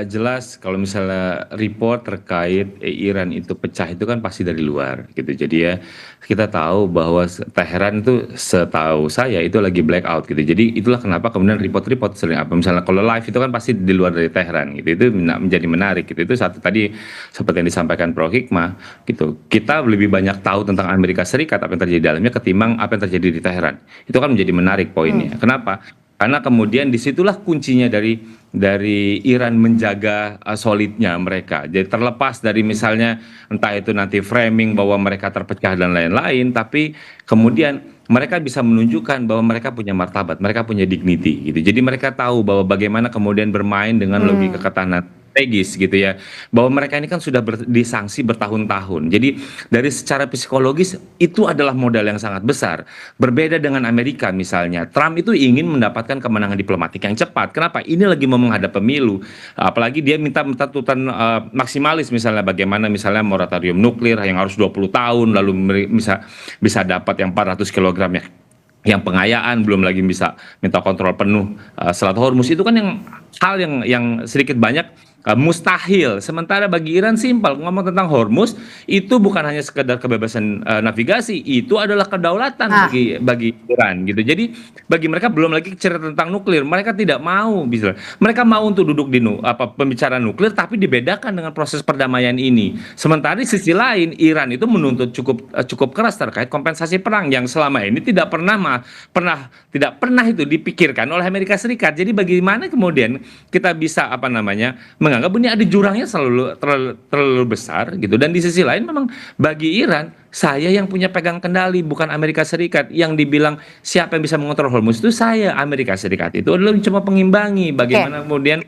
S4: jelas kalau misalnya report terkait Iran itu pecah itu kan pasti dari luar gitu. Jadi ya kita tahu bahwa Teheran itu setahu saya itu lagi blackout gitu. Jadi itulah kenapa kemudian report-report sering misalnya kalau live itu kan pasti di luar dari Teheran gitu. Itu menjadi menarik gitu. Itu satu tadi seperti yang disampaikan Prof Hikmah gitu. Kita lebih banyak tahu tentang Amerika Serikat apa yang terjadi di dalamnya ketimbang apa yang terjadi di Teheran. Itu kan menjadi menarik poinnya. Kenapa? Karena kemudian disitulah kuncinya dari Iran menjaga solidnya mereka. Jadi terlepas dari misalnya entah itu nanti framing bahwa mereka terpecah dan lain-lain, tapi kemudian mereka bisa menunjukkan bahwa mereka punya martabat, mereka punya dignity gitu. Jadi mereka tahu bahwa bagaimana kemudian bermain dengan logika ketahanan strategis gitu ya, bahwa mereka ini kan sudah disanksi bertahun-tahun. Jadi dari secara psikologis itu adalah modal yang sangat besar. Berbeda dengan Amerika misalnya, Trump itu ingin mendapatkan kemenangan diplomatik yang cepat. Kenapa? Ini lagi mau menghadap pemilu, apalagi dia minta tuntutan maksimalis, misalnya bagaimana misalnya moratorium nuklir yang harus 20 tahun lalu bisa dapat yang 400 kg ya, yang pengayaan, belum lagi bisa minta kontrol penuh Selat Hormuz. Itu kan hal yang sedikit banyak mustahil. Sementara bagi Iran simpel, ngomong tentang Hormuz itu bukan hanya sekedar kebebasan navigasi, itu adalah kedaulatan bagi Iran gitu. Jadi bagi mereka belum lagi cerita tentang nuklir, mereka tidak mau bisa. Mereka mau untuk duduk di pembicaraan nuklir tapi dibedakan dengan proses perdamaian ini. Sementara di sisi lain Iran itu menuntut cukup keras terkait kompensasi perang yang selama ini tidak pernah itu dipikirkan oleh Amerika Serikat. Jadi bagaimana kemudian kita bisa menganggap ini ada jurangnya terlalu besar gitu. Dan di sisi lain memang bagi Iran, saya yang punya pegang kendali bukan Amerika Serikat. Yang dibilang siapa yang bisa mengontrol Hormuz itu saya. Amerika Serikat itu adalah cuma pengimbangi bagaimana kemudian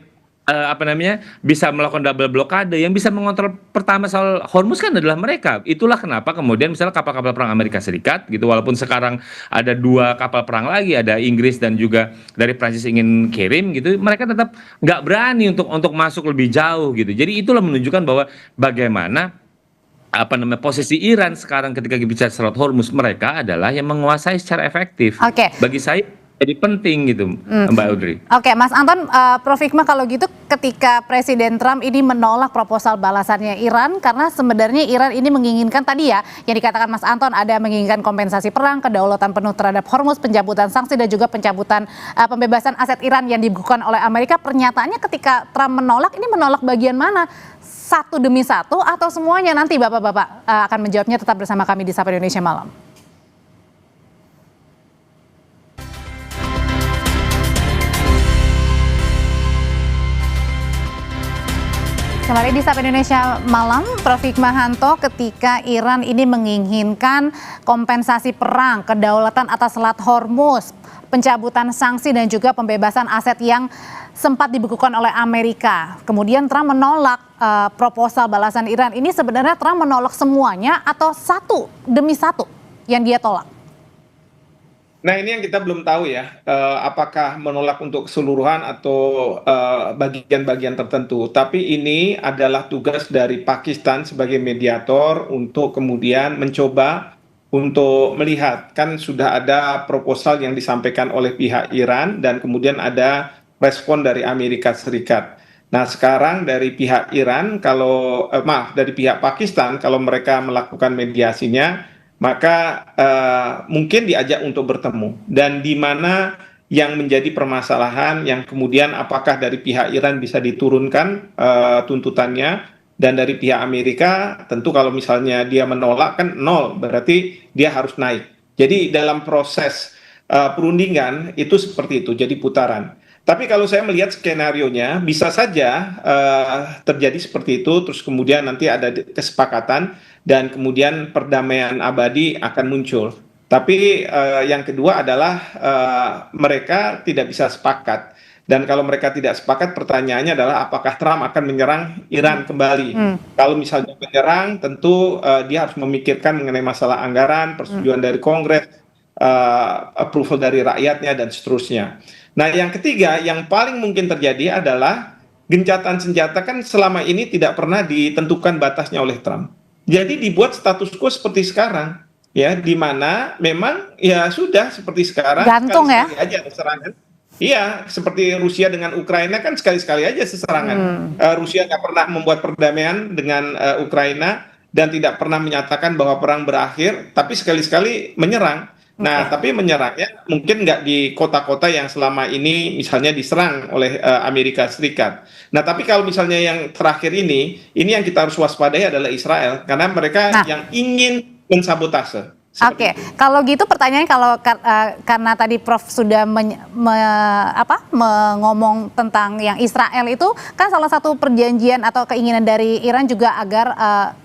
S4: bisa melakukan double blokade. Yang bisa mengontrol pertama soal Hormuz kan adalah mereka. Itulah kenapa kemudian misalnya kapal-kapal perang Amerika Serikat gitu, walaupun sekarang ada 2 kapal perang lagi, ada Inggris dan juga dari Prancis ingin kirim gitu, mereka tetap nggak berani untuk masuk lebih jauh gitu. Jadi itulah menunjukkan bahwa bagaimana posisi Iran sekarang ketika bicara Selat Hormuz, mereka adalah yang menguasai secara efektif. Bagi saya jadi penting gitu, Mbak Audrey.
S1: Oke, Mas Anton, Prof Hikmah, kalau gitu ketika Presiden Trump ini menolak proposal balasannya Iran, karena sebenarnya Iran ini menginginkan tadi ya, yang dikatakan Mas Anton, ada menginginkan kompensasi perang, kedaulatan penuh terhadap Hormuz, pencabutan sanksi, dan juga pencabutan pembebasan aset Iran yang dibekukan oleh Amerika. Pernyataannya ketika Trump menolak, ini menolak bagian mana? Satu demi satu atau semuanya? Nanti Bapak-Bapak akan menjawabnya, tetap bersama kami di Sapa Indonesia Malam. Kembali di Sapa Indonesia Malam, Prof Hikmahanto, ketika Iran ini menginginkan kompensasi perang, kedaulatan atas Selat Hormuz, pencabutan sanksi dan juga pembebasan aset yang sempat dibekukan oleh Amerika. Kemudian Trump menolak proposal balasan Iran. Ini sebenarnya Trump menolak semuanya atau satu demi satu yang dia tolak?
S5: Nah, ini yang kita belum tahu ya, apakah menolak untuk keseluruhan atau bagian-bagian tertentu. Tapi ini adalah tugas dari Pakistan sebagai mediator untuk kemudian mencoba untuk melihat, kan sudah ada proposal yang disampaikan oleh pihak Iran dan kemudian ada respon dari Amerika Serikat. Nah, sekarang dari pihak Iran, dari pihak Pakistan, kalau mereka melakukan mediasinya, maka mungkin diajak untuk bertemu, dan di mana yang menjadi permasalahan yang kemudian apakah dari pihak Iran bisa diturunkan tuntutannya, dan dari pihak Amerika tentu kalau misalnya dia menolak kan nol, berarti dia harus naik. Jadi dalam proses perundingan itu seperti itu, jadi putaran. Tapi kalau saya melihat skenarionya bisa saja terjadi seperti itu, terus kemudian nanti ada kesepakatan dan kemudian perdamaian abadi akan muncul. Tapi yang kedua adalah mereka tidak bisa sepakat. Dan kalau mereka tidak sepakat, pertanyaannya adalah apakah Trump akan menyerang Iran kembali. Kalau misalnya menyerang, tentu dia harus memikirkan mengenai masalah anggaran, persetujuan dari Kongres, approval dari rakyatnya, dan seterusnya. Nah, yang ketiga, yang paling mungkin terjadi adalah gencatan senjata kan selama ini tidak pernah ditentukan batasnya oleh Trump. Jadi dibuat status quo seperti sekarang, ya, di mana memang ya sudah seperti sekarang.
S1: Gantung ya?
S5: Aja serangan. Iya, seperti Rusia dengan Ukraina kan sekali-sekali aja serangan. Rusia nggak pernah membuat perdamaian dengan Ukraina dan tidak pernah menyatakan bahwa perang berakhir, tapi sekali-sekali menyerang. Nah, tapi menyerangnya mungkin nggak di kota-kota yang selama ini misalnya diserang oleh Amerika Serikat. Nah, tapi kalau misalnya yang terakhir ini yang kita harus waspadai adalah Israel, karena mereka yang ingin mensabotase.
S1: Oke, kalau gitu pertanyaannya, kalau karena tadi Prof sudah mengomong tentang yang Israel itu, kan salah satu perjanjian atau keinginan dari Iran juga agar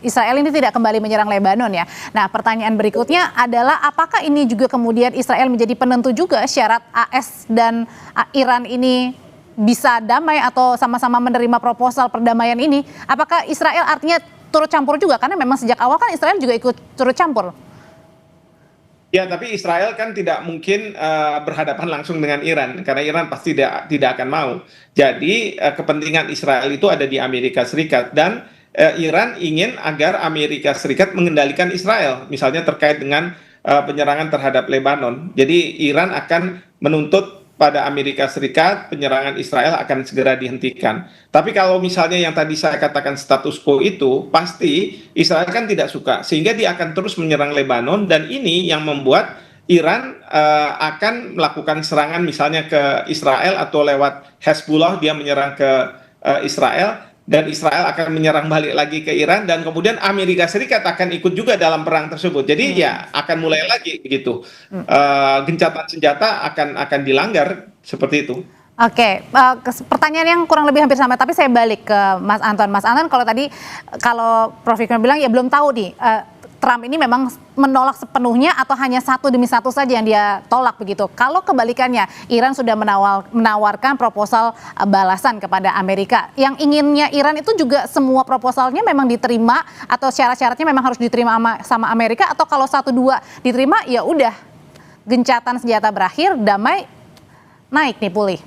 S1: Israel ini tidak kembali menyerang Lebanon ya. Nah, pertanyaan berikutnya adalah apakah ini juga kemudian Israel menjadi penentu juga syarat AS dan Iran ini bisa damai atau sama-sama menerima proposal perdamaian ini, apakah Israel artinya turut campur juga? Karena memang sejak awal kan Israel juga ikut turut campur.
S5: Ya, tapi Israel kan tidak mungkin berhadapan langsung dengan Iran, karena Iran pasti tidak akan mau. Jadi kepentingan Israel itu ada di Amerika Serikat, dan Iran ingin agar Amerika Serikat mengendalikan Israel, misalnya terkait dengan penyerangan terhadap Lebanon. Jadi Iran akan menuntut pada Amerika Serikat penyerangan Israel akan segera dihentikan. Tapi kalau misalnya yang tadi saya katakan status quo itu, pasti Israel kan tidak suka, sehingga dia akan terus menyerang Lebanon, dan ini yang membuat Iran akan melakukan serangan misalnya ke Israel atau lewat Hezbollah dia menyerang ke Israel, dan Israel akan menyerang balik lagi ke Iran, dan kemudian Amerika Serikat akan ikut juga dalam perang tersebut. Jadi ya akan mulai lagi begitu. Gencatan senjata akan dilanggar seperti itu.
S1: Oke, pertanyaan yang kurang lebih hampir sama, tapi saya balik ke Mas Anton. Mas Anton, kalau Prof. Hikmah bilang ya belum tahu nih, Trump ini memang menolak sepenuhnya atau hanya satu demi satu saja yang dia tolak begitu. Kalau kebalikannya, Iran sudah menawarkan proposal balasan kepada Amerika. Yang inginnya Iran itu juga semua proposalnya memang diterima atau syarat-syaratnya memang harus diterima sama Amerika, atau kalau 1-2 diterima ya udah gencatan senjata berakhir, damai, naik nih pulih.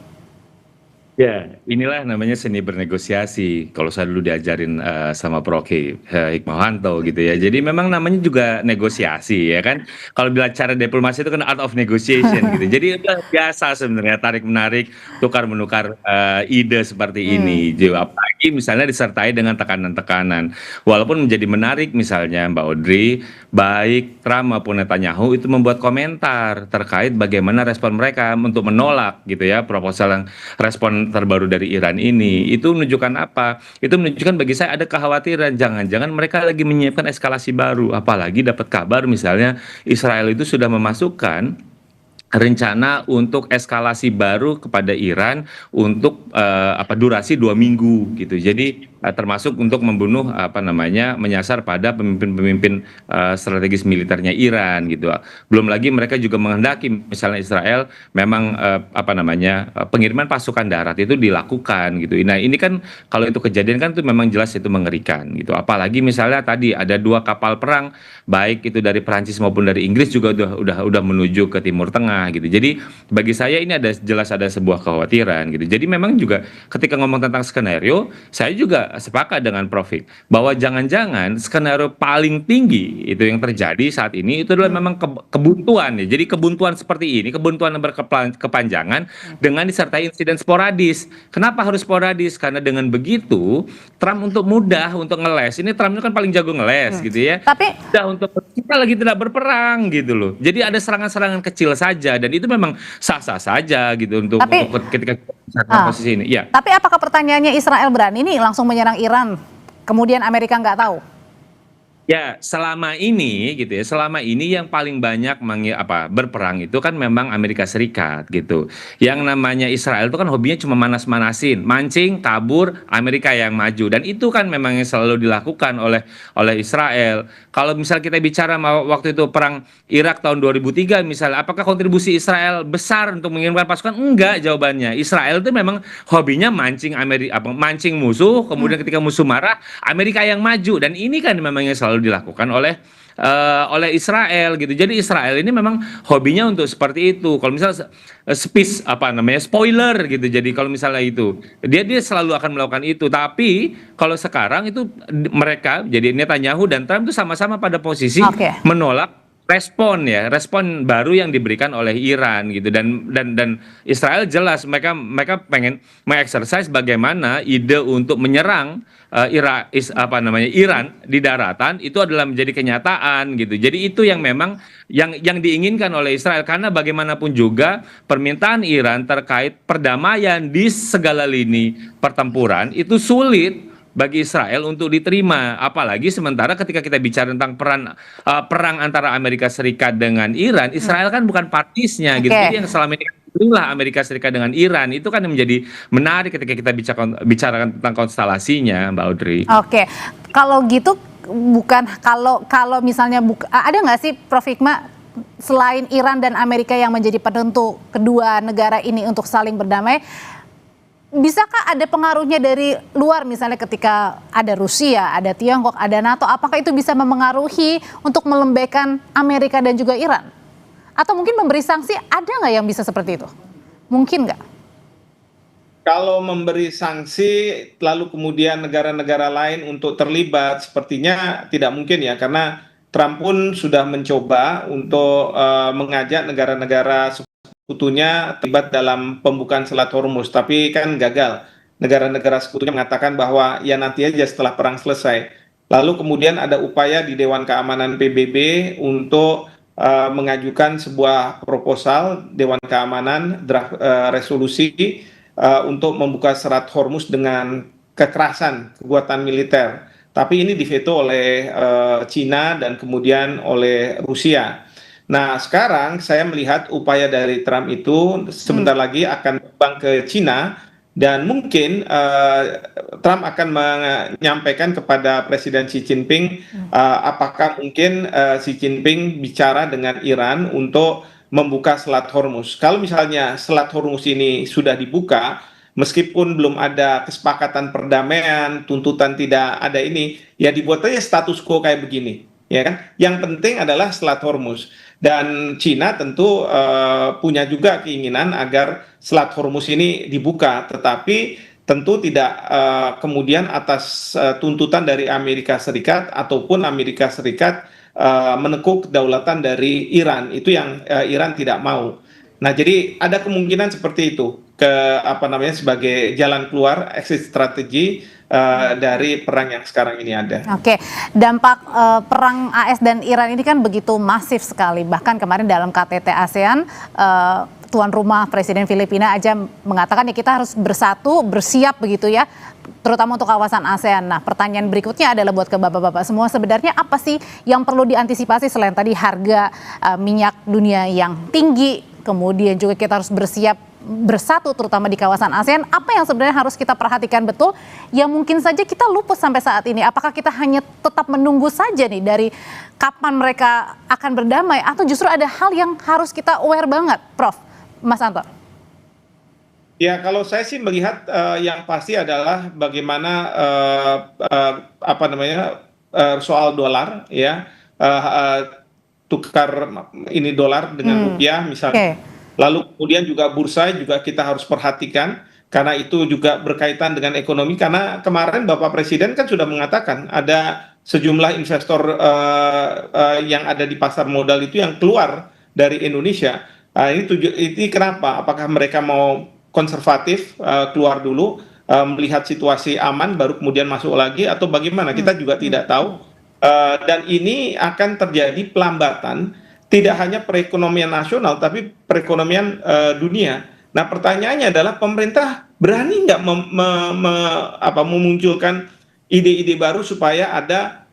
S4: Ya, inilah namanya seni bernegosiasi. Kalau saya dulu diajarin sama Prof. Hikmahanto gitu ya. Jadi memang namanya juga negosiasi ya kan. Kalau bicara diplomasi itu kan art of negotiation gitu. Jadi biasa sebenarnya tarik-menarik, tukar-menukar ide seperti ini. Jadi, apalagi misalnya disertai dengan tekanan-tekanan. Walaupun menjadi menarik misalnya Mbak Audrey, baik Trump maupun Netanyahu itu membuat komentar terkait bagaimana respon mereka untuk menolak gitu ya proposal yang respon terbaru dari Iran ini. Itu menunjukkan apa? Itu menunjukkan bagi saya ada kekhawatiran jangan-jangan mereka lagi menyiapkan eskalasi baru, apalagi dapat kabar misalnya Israel itu sudah memasukkan rencana untuk eskalasi baru kepada Iran untuk durasi 2 minggu gitu. Jadi termasuk untuk membunuh menyasar pada pemimpin-pemimpin strategis militernya Iran gitu. Belum lagi mereka juga menghendaki misalnya Israel memang pengiriman pasukan darat itu dilakukan gitu. Nah, ini kan kalau itu kejadian kan itu memang jelas itu mengerikan gitu. Apalagi misalnya tadi ada 2 kapal perang baik itu dari Perancis maupun dari Inggris juga udah menuju ke Timur Tengah gitu. Jadi bagi saya ini jelas ada sebuah kekhawatiran gitu. Jadi memang juga ketika ngomong tentang skenario, saya juga sepakat dengan Prof. Bahwa jangan-jangan skenario paling tinggi itu yang terjadi saat ini itu adalah memang kebuntuan ya. Jadi kebuntuan seperti ini, kebuntuan yang berkepanjangan dengan disertai insiden sporadis. Kenapa harus sporadis? Karena dengan begitu Trump untuk mudah untuk ngeles. Ini Trump itu kan paling jago ngeles gitu ya.
S1: Tapi
S4: untuk kita lagi tidak berperang gitu loh. Jadi ada serangan-serangan kecil saja dan itu memang sah-sah saja gitu untuk ketika posisi ini. Ya.
S1: Tapi apakah pertanyaannya Israel berani nih langsung menyerang Iran, kemudian Amerika nggak tahu?
S4: Ya, selama ini gitu ya, selama ini yang paling banyak berperang itu kan memang Amerika Serikat gitu. Yang namanya Israel itu kan hobinya cuma manas-manasin, mancing, kabur, Amerika yang maju, dan itu kan memang yang selalu dilakukan oleh Israel. Kalau misal kita bicara waktu itu perang Irak tahun 2003 misalnya, apakah kontribusi Israel besar untuk mengirimkan pasukan? Enggak, jawabannya. Israel itu memang hobinya mancing mancing musuh, kemudian ketika musuh marah, Amerika yang maju, dan ini kan memang yang selalu dilakukan oleh Israel gitu. Jadi Israel ini memang hobinya untuk seperti itu. Kalau misalnya spoiler gitu. Jadi kalau misalnya itu dia selalu akan melakukan itu. Tapi kalau sekarang itu mereka jadi Netanyahu dan Trump itu sama-sama pada posisi menolak respon baru yang diberikan oleh Iran gitu, dan Israel jelas mereka pengen mengeksersis bagaimana ide untuk menyerang Iran di daratan itu adalah menjadi kenyataan gitu. Jadi itu yang memang yang diinginkan oleh Israel, karena bagaimanapun juga permintaan Iran terkait perdamaian di segala lini pertempuran itu sulit bagi Israel untuk diterima, apalagi sementara ketika kita bicara tentang perang antara Amerika Serikat dengan Iran, Israel kan bukan partisnya gitu. Jadi yang selama ini inilah Amerika Serikat dengan Iran itu kan yang menjadi menarik ketika kita bicara tentang konstelasinya, Mbak Audrey.
S1: Kalau gitu kalau misalnya ada nggak sih Prof. Hikmah, selain Iran dan Amerika yang menjadi penentu kedua negara ini untuk saling berdamai, Bisakah ada pengaruhnya dari luar, misalnya ketika ada Rusia, ada Tiongkok, ada NATO, apakah itu bisa memengaruhi untuk melembekkan Amerika dan juga Iran? Atau mungkin memberi sanksi, ada nggak yang bisa seperti itu? Mungkin nggak?
S5: Kalau memberi sanksi lalu kemudian negara-negara lain untuk terlibat, sepertinya tidak mungkin ya, karena Trump pun sudah mencoba untuk mengajak negara-negara sekutunya terlibat dalam pembukaan Selat Hormuz, tapi kan gagal. Negara-negara sekutunya mengatakan bahwa ya nanti aja setelah perang selesai. Lalu kemudian ada upaya di Dewan Keamanan PBB untuk mengajukan sebuah proposal Dewan Keamanan draft resolusi untuk membuka Selat Hormuz dengan kekerasan kekuatan militer. Tapi ini diveto oleh Cina dan kemudian oleh Rusia. Nah, sekarang saya melihat upaya dari Trump itu sebentar lagi akan terbang ke Cina, dan mungkin Trump akan menyampaikan kepada Presiden Xi Jinping apakah mungkin Xi Jinping bicara dengan Iran untuk membuka Selat Hormuz. Kalau misalnya Selat Hormuz ini sudah dibuka, meskipun belum ada kesepakatan perdamaian, tuntutan tidak ada ini, ya dibuat aja status quo kayak begini. Ya kan? Yang penting adalah Selat Hormuz, dan Cina tentu punya juga keinginan agar Selat Hormuz ini dibuka, tetapi tentu tidak kemudian atas tuntutan dari Amerika Serikat ataupun Amerika Serikat menekuk kedaulatan dari Iran. Itu yang Iran tidak mau. Nah, jadi ada kemungkinan seperti itu sebagai jalan keluar, exit strategi dari perang yang sekarang ini ada.
S1: Oke, dampak perang AS dan Iran ini kan begitu masif sekali. Bahkan kemarin dalam KTT ASEAN, tuan rumah Presiden Filipina aja mengatakan ya kita harus bersatu, bersiap begitu ya, terutama untuk kawasan ASEAN. Nah, pertanyaan berikutnya adalah buat ke bapak-bapak semua, sebenarnya apa sih yang perlu diantisipasi selain tadi harga minyak dunia yang tinggi, kemudian juga kita harus bersiap bersatu terutama di kawasan ASEAN. Apa yang sebenarnya harus kita perhatikan betul yang mungkin saja kita luput sampai saat ini? Apakah kita hanya tetap menunggu saja nih dari kapan mereka akan berdamai, atau justru ada hal yang harus kita aware banget, Prof. Mas Anton?
S5: Ya, kalau saya sih melihat yang pasti adalah bagaimana soal dolar ya, tukar ini dolar dengan rupiah misalnya. Lalu kemudian juga bursa juga kita harus perhatikan, karena itu juga berkaitan dengan ekonomi, karena kemarin Bapak Presiden kan sudah mengatakan ada sejumlah investor yang ada di pasar modal itu yang keluar dari Indonesia. Ini kenapa? Apakah mereka mau konservatif, keluar dulu, melihat situasi aman baru kemudian masuk lagi, atau bagaimana? Kita juga tidak tahu. Dan ini akan terjadi pelambatan tidak hanya perekonomian nasional tapi perekonomian dunia. Nah, pertanyaannya adalah pemerintah berani nggak memunculkan ide-ide baru supaya ada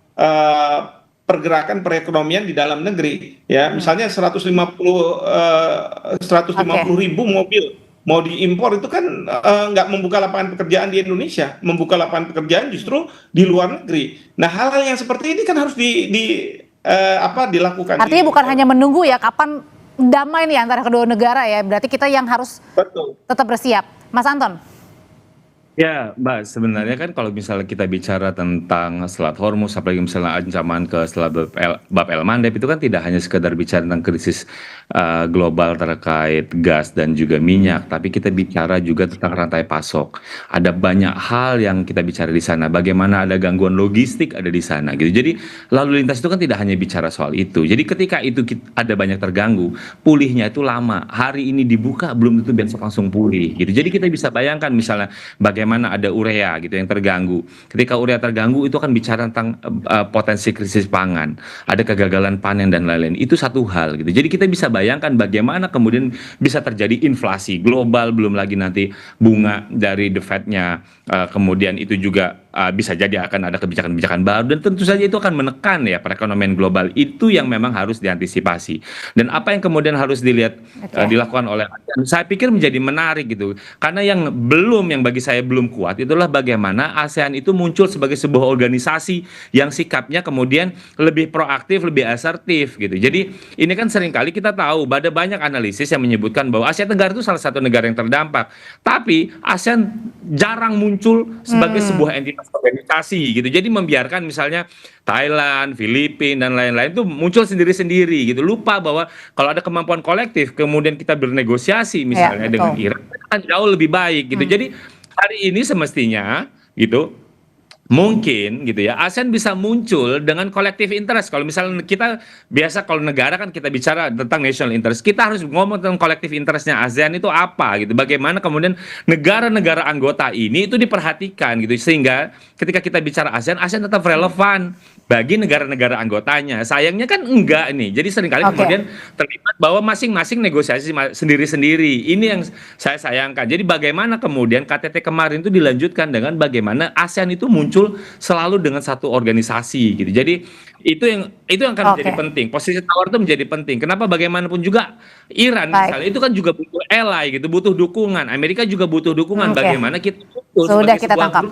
S5: pergerakan perekonomian di dalam negeri. Ya, misalnya 150 ribu mobil mau diimpor itu kan nggak membuka lapangan pekerjaan di Indonesia, membuka lapangan pekerjaan justru di luar negeri. Nah, hal-hal yang seperti ini kan harus dilakukan.
S1: Artinya bukan hanya menunggu ya kapan damai nih antara kedua negara ya, berarti kita yang harus tetap bersiap. Mas Anton?
S4: Ya, Mbak, sebenarnya kan kalau misalnya kita bicara tentang Selat Hormuz, apalagi misalnya ancaman ke Selat Bab el Mandeb, itu kan tidak hanya sekedar bicara tentang krisis global terkait gas dan juga minyak, tapi kita bicara juga tentang rantai pasok. Ada banyak hal yang kita bicara di sana. Bagaimana ada gangguan logistik ada di sana, gitu. Jadi lalu lintas itu kan tidak hanya bicara soal itu. Jadi ketika itu ada banyak terganggu, pulihnya itu lama. Hari ini dibuka belum tentu besok langsung pulih, gitu. Jadi kita bisa bayangkan misalnya bagaimana ada urea gitu yang terganggu. Ketika urea terganggu itu kan bicara tentang potensi krisis pangan, ada kegagalan panen dan lain-lain. Itu satu hal gitu. Jadi kita bisa bayangkan bagaimana kemudian bisa terjadi inflasi global, belum lagi nanti bunga dari The Fed-nya, kemudian itu juga bisa jadi akan ada kebijakan-kebijakan baru dan tentu saja itu akan menekan ya perekonomian global. Itu yang memang harus diantisipasi. Dan apa yang kemudian harus dilihat dilakukan oleh ASEAN, saya pikir menjadi menarik gitu. Karena yang bagi saya belum kuat itulah bagaimana ASEAN itu muncul sebagai sebuah organisasi yang sikapnya kemudian lebih proaktif, lebih asertif gitu. Jadi ini kan seringkali kita tahu ada banyak analisis yang menyebutkan bahwa Asia Tenggara itu salah satu negara yang terdampak. Tapi ASEAN jarang muncul sebagai sebuah entitas organisasi gitu. Jadi membiarkan misalnya Thailand, Filipina dan lain-lain itu muncul sendiri-sendiri gitu. Lupa bahwa kalau ada kemampuan kolektif kemudian kita bernegosiasi misalnya dengan Iran kan jauh lebih baik gitu. Jadi hari ini semestinya gitu mungkin gitu ya ASEAN bisa muncul dengan collective interest. Kalau misalnya kita biasa kalau negara kan kita bicara tentang national interest, kita harus ngomong tentang collective interestnya ASEAN itu apa gitu, bagaimana kemudian negara-negara anggota ini itu diperhatikan gitu, sehingga ketika kita bicara ASEAN tetap relevan bagi negara-negara anggotanya. Sayangnya kan enggak nih, jadi seringkali kemudian terlibat bahwa masing-masing negosiasi sendiri-sendiri. Ini yang saya sayangkan. Jadi bagaimana kemudian KTT kemarin itu dilanjutkan dengan bagaimana ASEAN itu muncul selalu dengan satu organisasi gitu. Jadi itu yang akan menjadi penting. Posisi tawar itu menjadi penting. Kenapa? Bagaimanapun juga Iran misalnya itu kan juga butuh ally gitu, butuh dukungan. Amerika juga butuh dukungan. Bagaimana kita
S1: sudah kita tangkap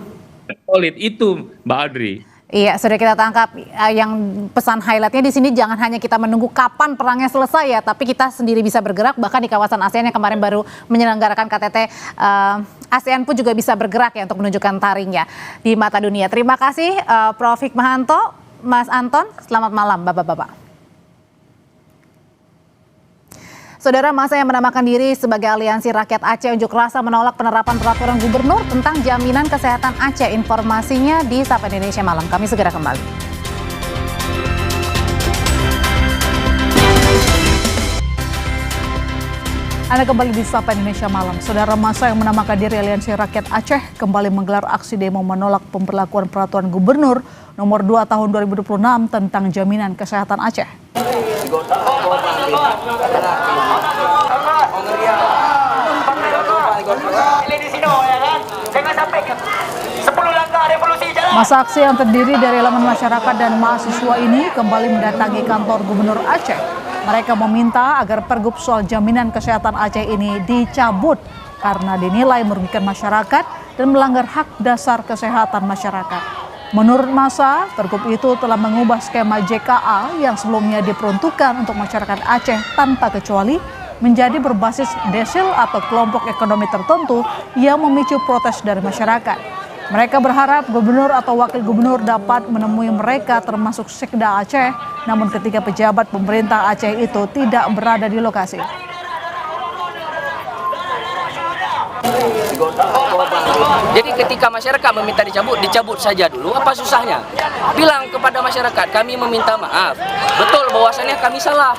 S4: solid itu, Mbak Audrey.
S1: Iya, sudah kita tangkap. Yang pesan highlightnya di sini jangan hanya kita menunggu kapan perangnya selesai ya, tapi kita sendiri bisa bergerak. Bahkan di kawasan ASEAN yang kemarin baru menyelenggarakan KTT, ASEAN pun juga bisa bergerak ya untuk menunjukkan taringnya di mata dunia. Terima kasih Prof. Hikmahanto, Mas Anton. Selamat malam, Bapak-Bapak. Saudara, masa yang menamakan diri sebagai Aliansi Rakyat Aceh unjuk rasa menolak penerapan peraturan gubernur tentang jaminan kesehatan Aceh. Informasinya di Sapa Indonesia Malam. Kami segera kembali.
S2: Anda kembali di Sapa Indonesia Malam. Saudara, masa yang menamakan diri Aliansi Rakyat Aceh kembali menggelar aksi demo menolak pemberlakuan peraturan gubernur nomor 2 tahun 2026 tentang jaminan kesehatan Aceh. Masa aksi yang terdiri dari elemen masyarakat dan mahasiswa ini kembali mendatangi kantor Gubernur Aceh. Mereka meminta agar pergub soal jaminan kesehatan Aceh ini dicabut karena dinilai merugikan masyarakat dan melanggar hak dasar kesehatan masyarakat. Menurut masa, pergub itu telah mengubah skema JKA yang sebelumnya diperuntukkan untuk masyarakat Aceh tanpa kecuali menjadi berbasis desil atau kelompok ekonomi tertentu yang memicu protes dari masyarakat. Mereka berharap gubernur atau wakil gubernur dapat menemui mereka termasuk Sekda Aceh, namun ketika pejabat pemerintah Aceh itu tidak berada di lokasi.
S7: Jadi ketika masyarakat meminta dicabut saja dulu, apa susahnya? Bilang kepada masyarakat, kami meminta maaf. Betul bahwasannya kami salah.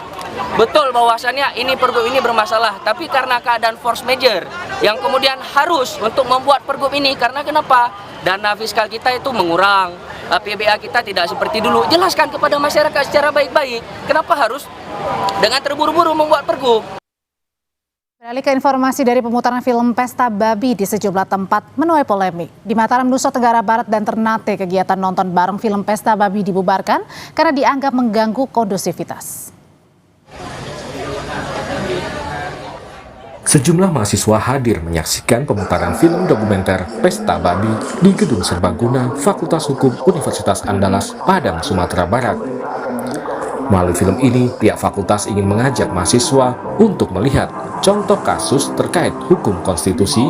S7: Betul bahwasannya ini pergub ini bermasalah, tapi karena keadaan force major yang kemudian harus untuk membuat pergub ini, karena kenapa? Dana fiskal kita itu mengurang, PBA kita tidak seperti dulu. Jelaskan kepada masyarakat secara baik-baik, kenapa harus dengan terburu-buru membuat pergub.
S1: Beralih ke informasi dari pemutaran film Pesta Babi di sejumlah tempat menuai polemik. Di Mataram, Nusa Tenggara Barat dan Ternate, kegiatan nonton bareng film Pesta Babi dibubarkan karena dianggap mengganggu kondusivitas.
S8: Sejumlah mahasiswa hadir menyaksikan pemutaran film dokumenter Pesta Babi di Gedung Serbaguna Fakultas Hukum Universitas Andalas, Padang, Sumatera Barat. Melalui film ini, pihak fakultas ingin mengajak mahasiswa untuk melihat contoh kasus terkait hukum konstitusi,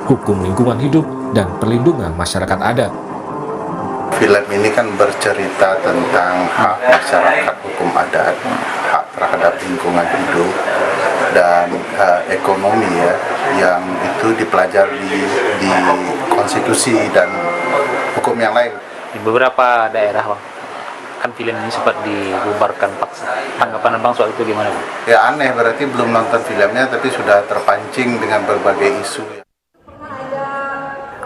S8: hukum lingkungan hidup, dan perlindungan masyarakat adat.
S9: Film ini kan bercerita tentang hak masyarakat hukum adat, hak terhadap lingkungan hidup, dan ekonomi ya, yang itu dipelajari di konstitusi dan hukum yang lain.
S24: Di beberapa daerah, Bang, kan film ini sempat dibubarkan paksa. Tanggapan Bang soal itu gimana, Bang?
S9: Ya aneh, berarti belum nonton filmnya tapi sudah terpancing dengan berbagai isu.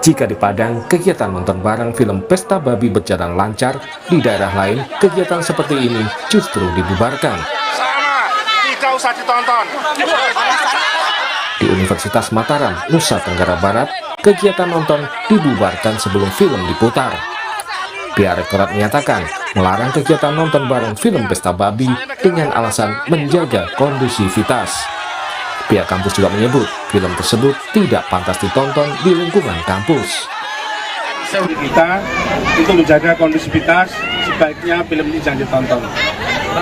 S8: Jika di Padang, kegiatan nonton bareng film Pesta Babi berjalan lancar, di daerah lain, kegiatan seperti ini justru dibubarkan.
S25: Tidak usah ditonton.
S8: Di Universitas Mataram, Nusa Tenggara Barat, kegiatan nonton dibubarkan sebelum film diputar. Pihak rektorat menyatakan melarang kegiatan nonton bareng film Pesta Babi dengan alasan menjaga kondusivitas. Pihak kampus juga menyebut film tersebut tidak pantas ditonton di lingkungan kampus.
S10: Kita untuk menjaga kondusivitas, sebaiknya film ini jangan ditonton.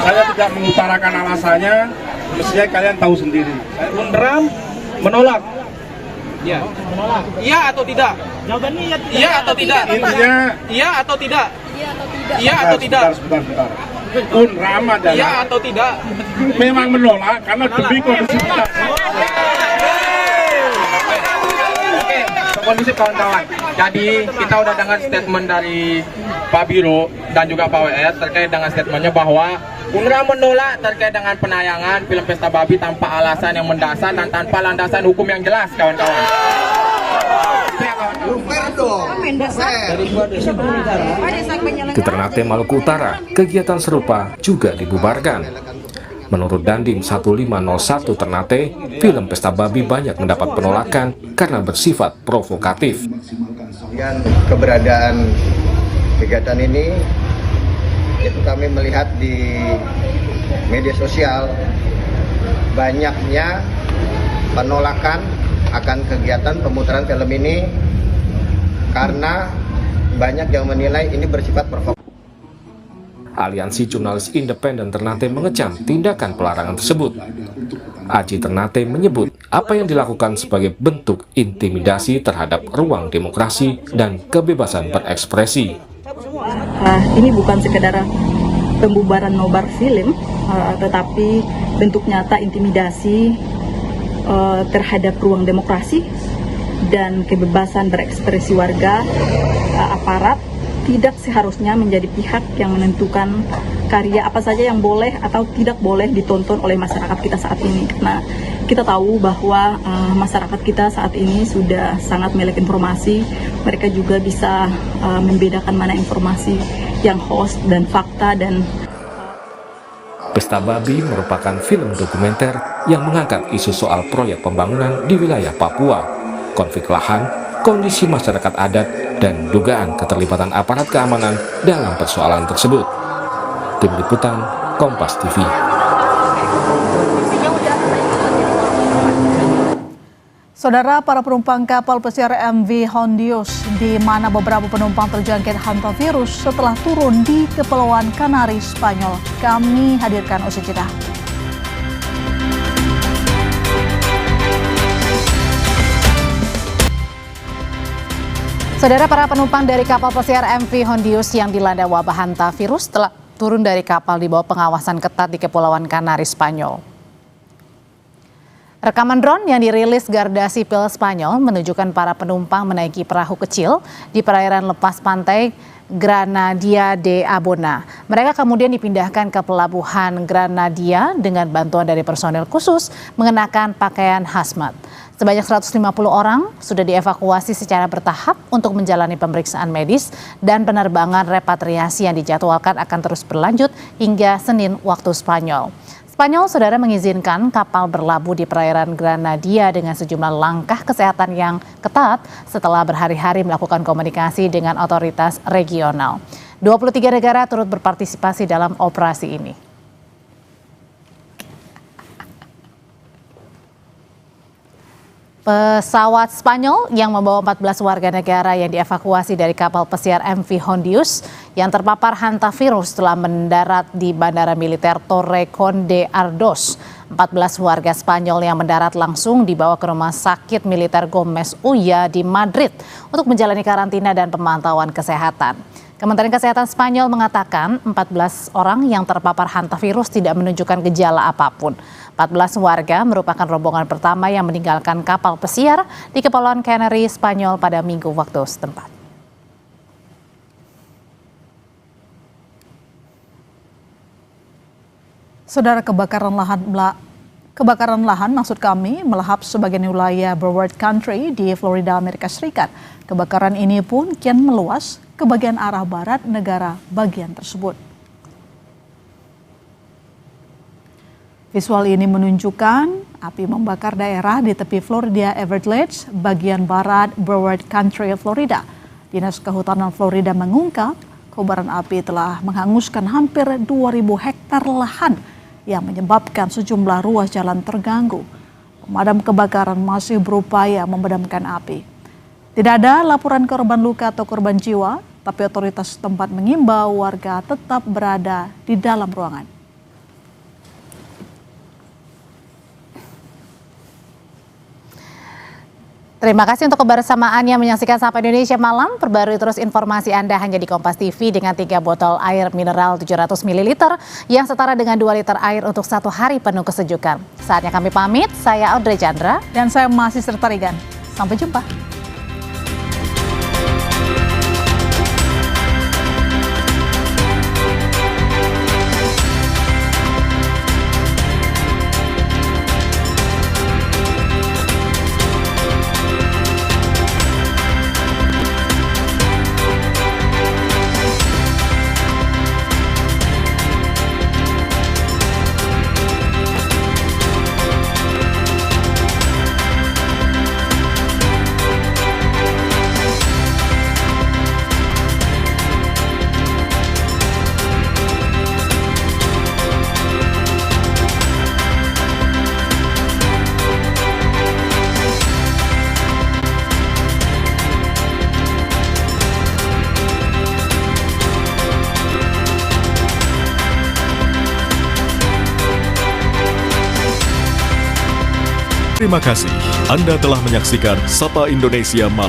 S10: Saya tidak mengutarakan alasannya, mestinya kalian tahu sendiri. Saya Unram menolak.
S11: Ya. Menolak. Iya atau tidak? Jawabannya iya atau tidak?
S10: Intinya
S11: iya atau tidak? Iya atau tidak?
S10: Sebentar. Unram adalah
S11: iya atau tidak?
S10: Memang menolak karena demi kondusivitas.
S12: Oke, kondusif kawan-kawan. Jadi kita udah dengar statement dari Pak Biro dan juga Pak WR terkait dengan statementnya bahwa UNRWA menolak terkait dengan penayangan film Pesta Babi tanpa alasan yang mendasar dan tanpa landasan hukum yang jelas, kawan-kawan.
S8: Di Ternate, Maluku Utara, kegiatan serupa juga dibubarkan. Menurut Dandim 1501 Ternate, film Pesta Babi banyak mendapat penolakan karena bersifat provokatif.
S13: Dan keberadaan kegiatan ini itu kami melihat di media sosial banyaknya penolakan akan kegiatan pemutaran film ini karena banyak yang menilai ini bersifat provokatif.
S8: Aliansi Jurnalis Independen Ternate mengecam tindakan pelarangan tersebut. Aji Ternate menyebut apa yang dilakukan sebagai bentuk intimidasi terhadap ruang demokrasi dan kebebasan berekspresi.
S15: Ini bukan sekedar pembubaran nobar film, tetapi bentuk nyata intimidasi terhadap ruang demokrasi dan kebebasan berekspresi warga. Aparat tidak seharusnya menjadi pihak yang menentukan karya apa saja yang boleh atau tidak boleh ditonton oleh masyarakat kita saat ini. Karena kita tahu bahwa masyarakat kita saat ini sudah sangat melek informasi. Mereka juga bisa membedakan mana informasi yang hoax dan fakta. Dan
S8: Pesta Babi merupakan film dokumenter yang mengangkat isu soal proyek pembangunan di wilayah Papua, konflik lahan, kondisi masyarakat adat, dan dugaan keterlibatan aparat keamanan dalam persoalan tersebut. Tim Liputan, Kompas TV.
S2: Saudara, para penumpang kapal pesiar MV Hondius, di mana beberapa penumpang terjangkit hantavirus setelah turun di Kepulauan Kanari, Spanyol. Kami hadirkan usai jeda.
S1: Saudara, para penumpang dari kapal pesiar MV Hondius yang dilanda wabah hantavirus telah turun dari kapal di bawah pengawasan ketat di Kepulauan Kanari, Spanyol. Rekaman drone yang dirilis Garda Sipil Spanyol menunjukkan para penumpang menaiki perahu kecil di perairan lepas pantai Granadia de Abona. Mereka kemudian dipindahkan ke pelabuhan Granadia dengan bantuan dari personel khusus mengenakan pakaian hazmat. Sebanyak 150 orang sudah dievakuasi secara bertahap untuk menjalani pemeriksaan medis dan penerbangan repatriasi yang dijadwalkan akan terus berlanjut hingga Senin waktu Spanyol. Spanyol, saudara, mengizinkan kapal berlabuh di perairan Granadia dengan sejumlah langkah kesehatan yang ketat setelah berhari-hari melakukan komunikasi dengan otoritas regional. 23 negara turut berpartisipasi dalam operasi ini. Pesawat Spanyol yang membawa 14 warga negara yang dievakuasi dari kapal pesiar MV Hondius yang terpapar hantavirus telah mendarat di Bandara Militer Torre Conde Ardos. 14 warga Spanyol yang mendarat langsung dibawa ke Rumah Sakit Militer Gomez Ulla di Madrid untuk menjalani karantina dan pemantauan kesehatan. Kementerian Kesehatan Spanyol mengatakan 14 orang yang terpapar hantavirus tidak menunjukkan gejala apapun. 14 warga merupakan rombongan pertama yang meninggalkan kapal pesiar di Kepulauan Canary, Spanyol pada Minggu waktu setempat.
S2: Saudara, kebakaran lahan maksud kami melahap sebagian wilayah Broward Country di Florida, Amerika Serikat. Kebakaran ini pun kian meluas ke bagian arah barat negara bagian tersebut. Visual ini menunjukkan api membakar daerah di tepi Florida Everglades, bagian barat Broward County, Florida. Dinas Kehutanan Florida mengungkap kobaran api telah menghanguskan hampir 2.000 hektar lahan yang menyebabkan sejumlah ruas jalan terganggu. Pemadam kebakaran masih berupaya memadamkan api. Tidak ada laporan korban luka atau korban jiwa, tapi otoritas setempat mengimbau warga tetap berada di dalam ruangan.
S1: Terima kasih untuk kebersamaannya menyaksikan Sapa Indonesia Malam. Perbarui terus informasi Anda hanya di Kompas TV dengan 3 botol air mineral 700 ml yang setara dengan 2 liter air untuk 1 hari penuh kesejukan. Saatnya kami pamit, saya Audrey Chandra.
S2: Dan saya masih Sertarigan. Sampai jumpa.
S14: Terima kasih Anda telah menyaksikan Sapa Indonesia Malam.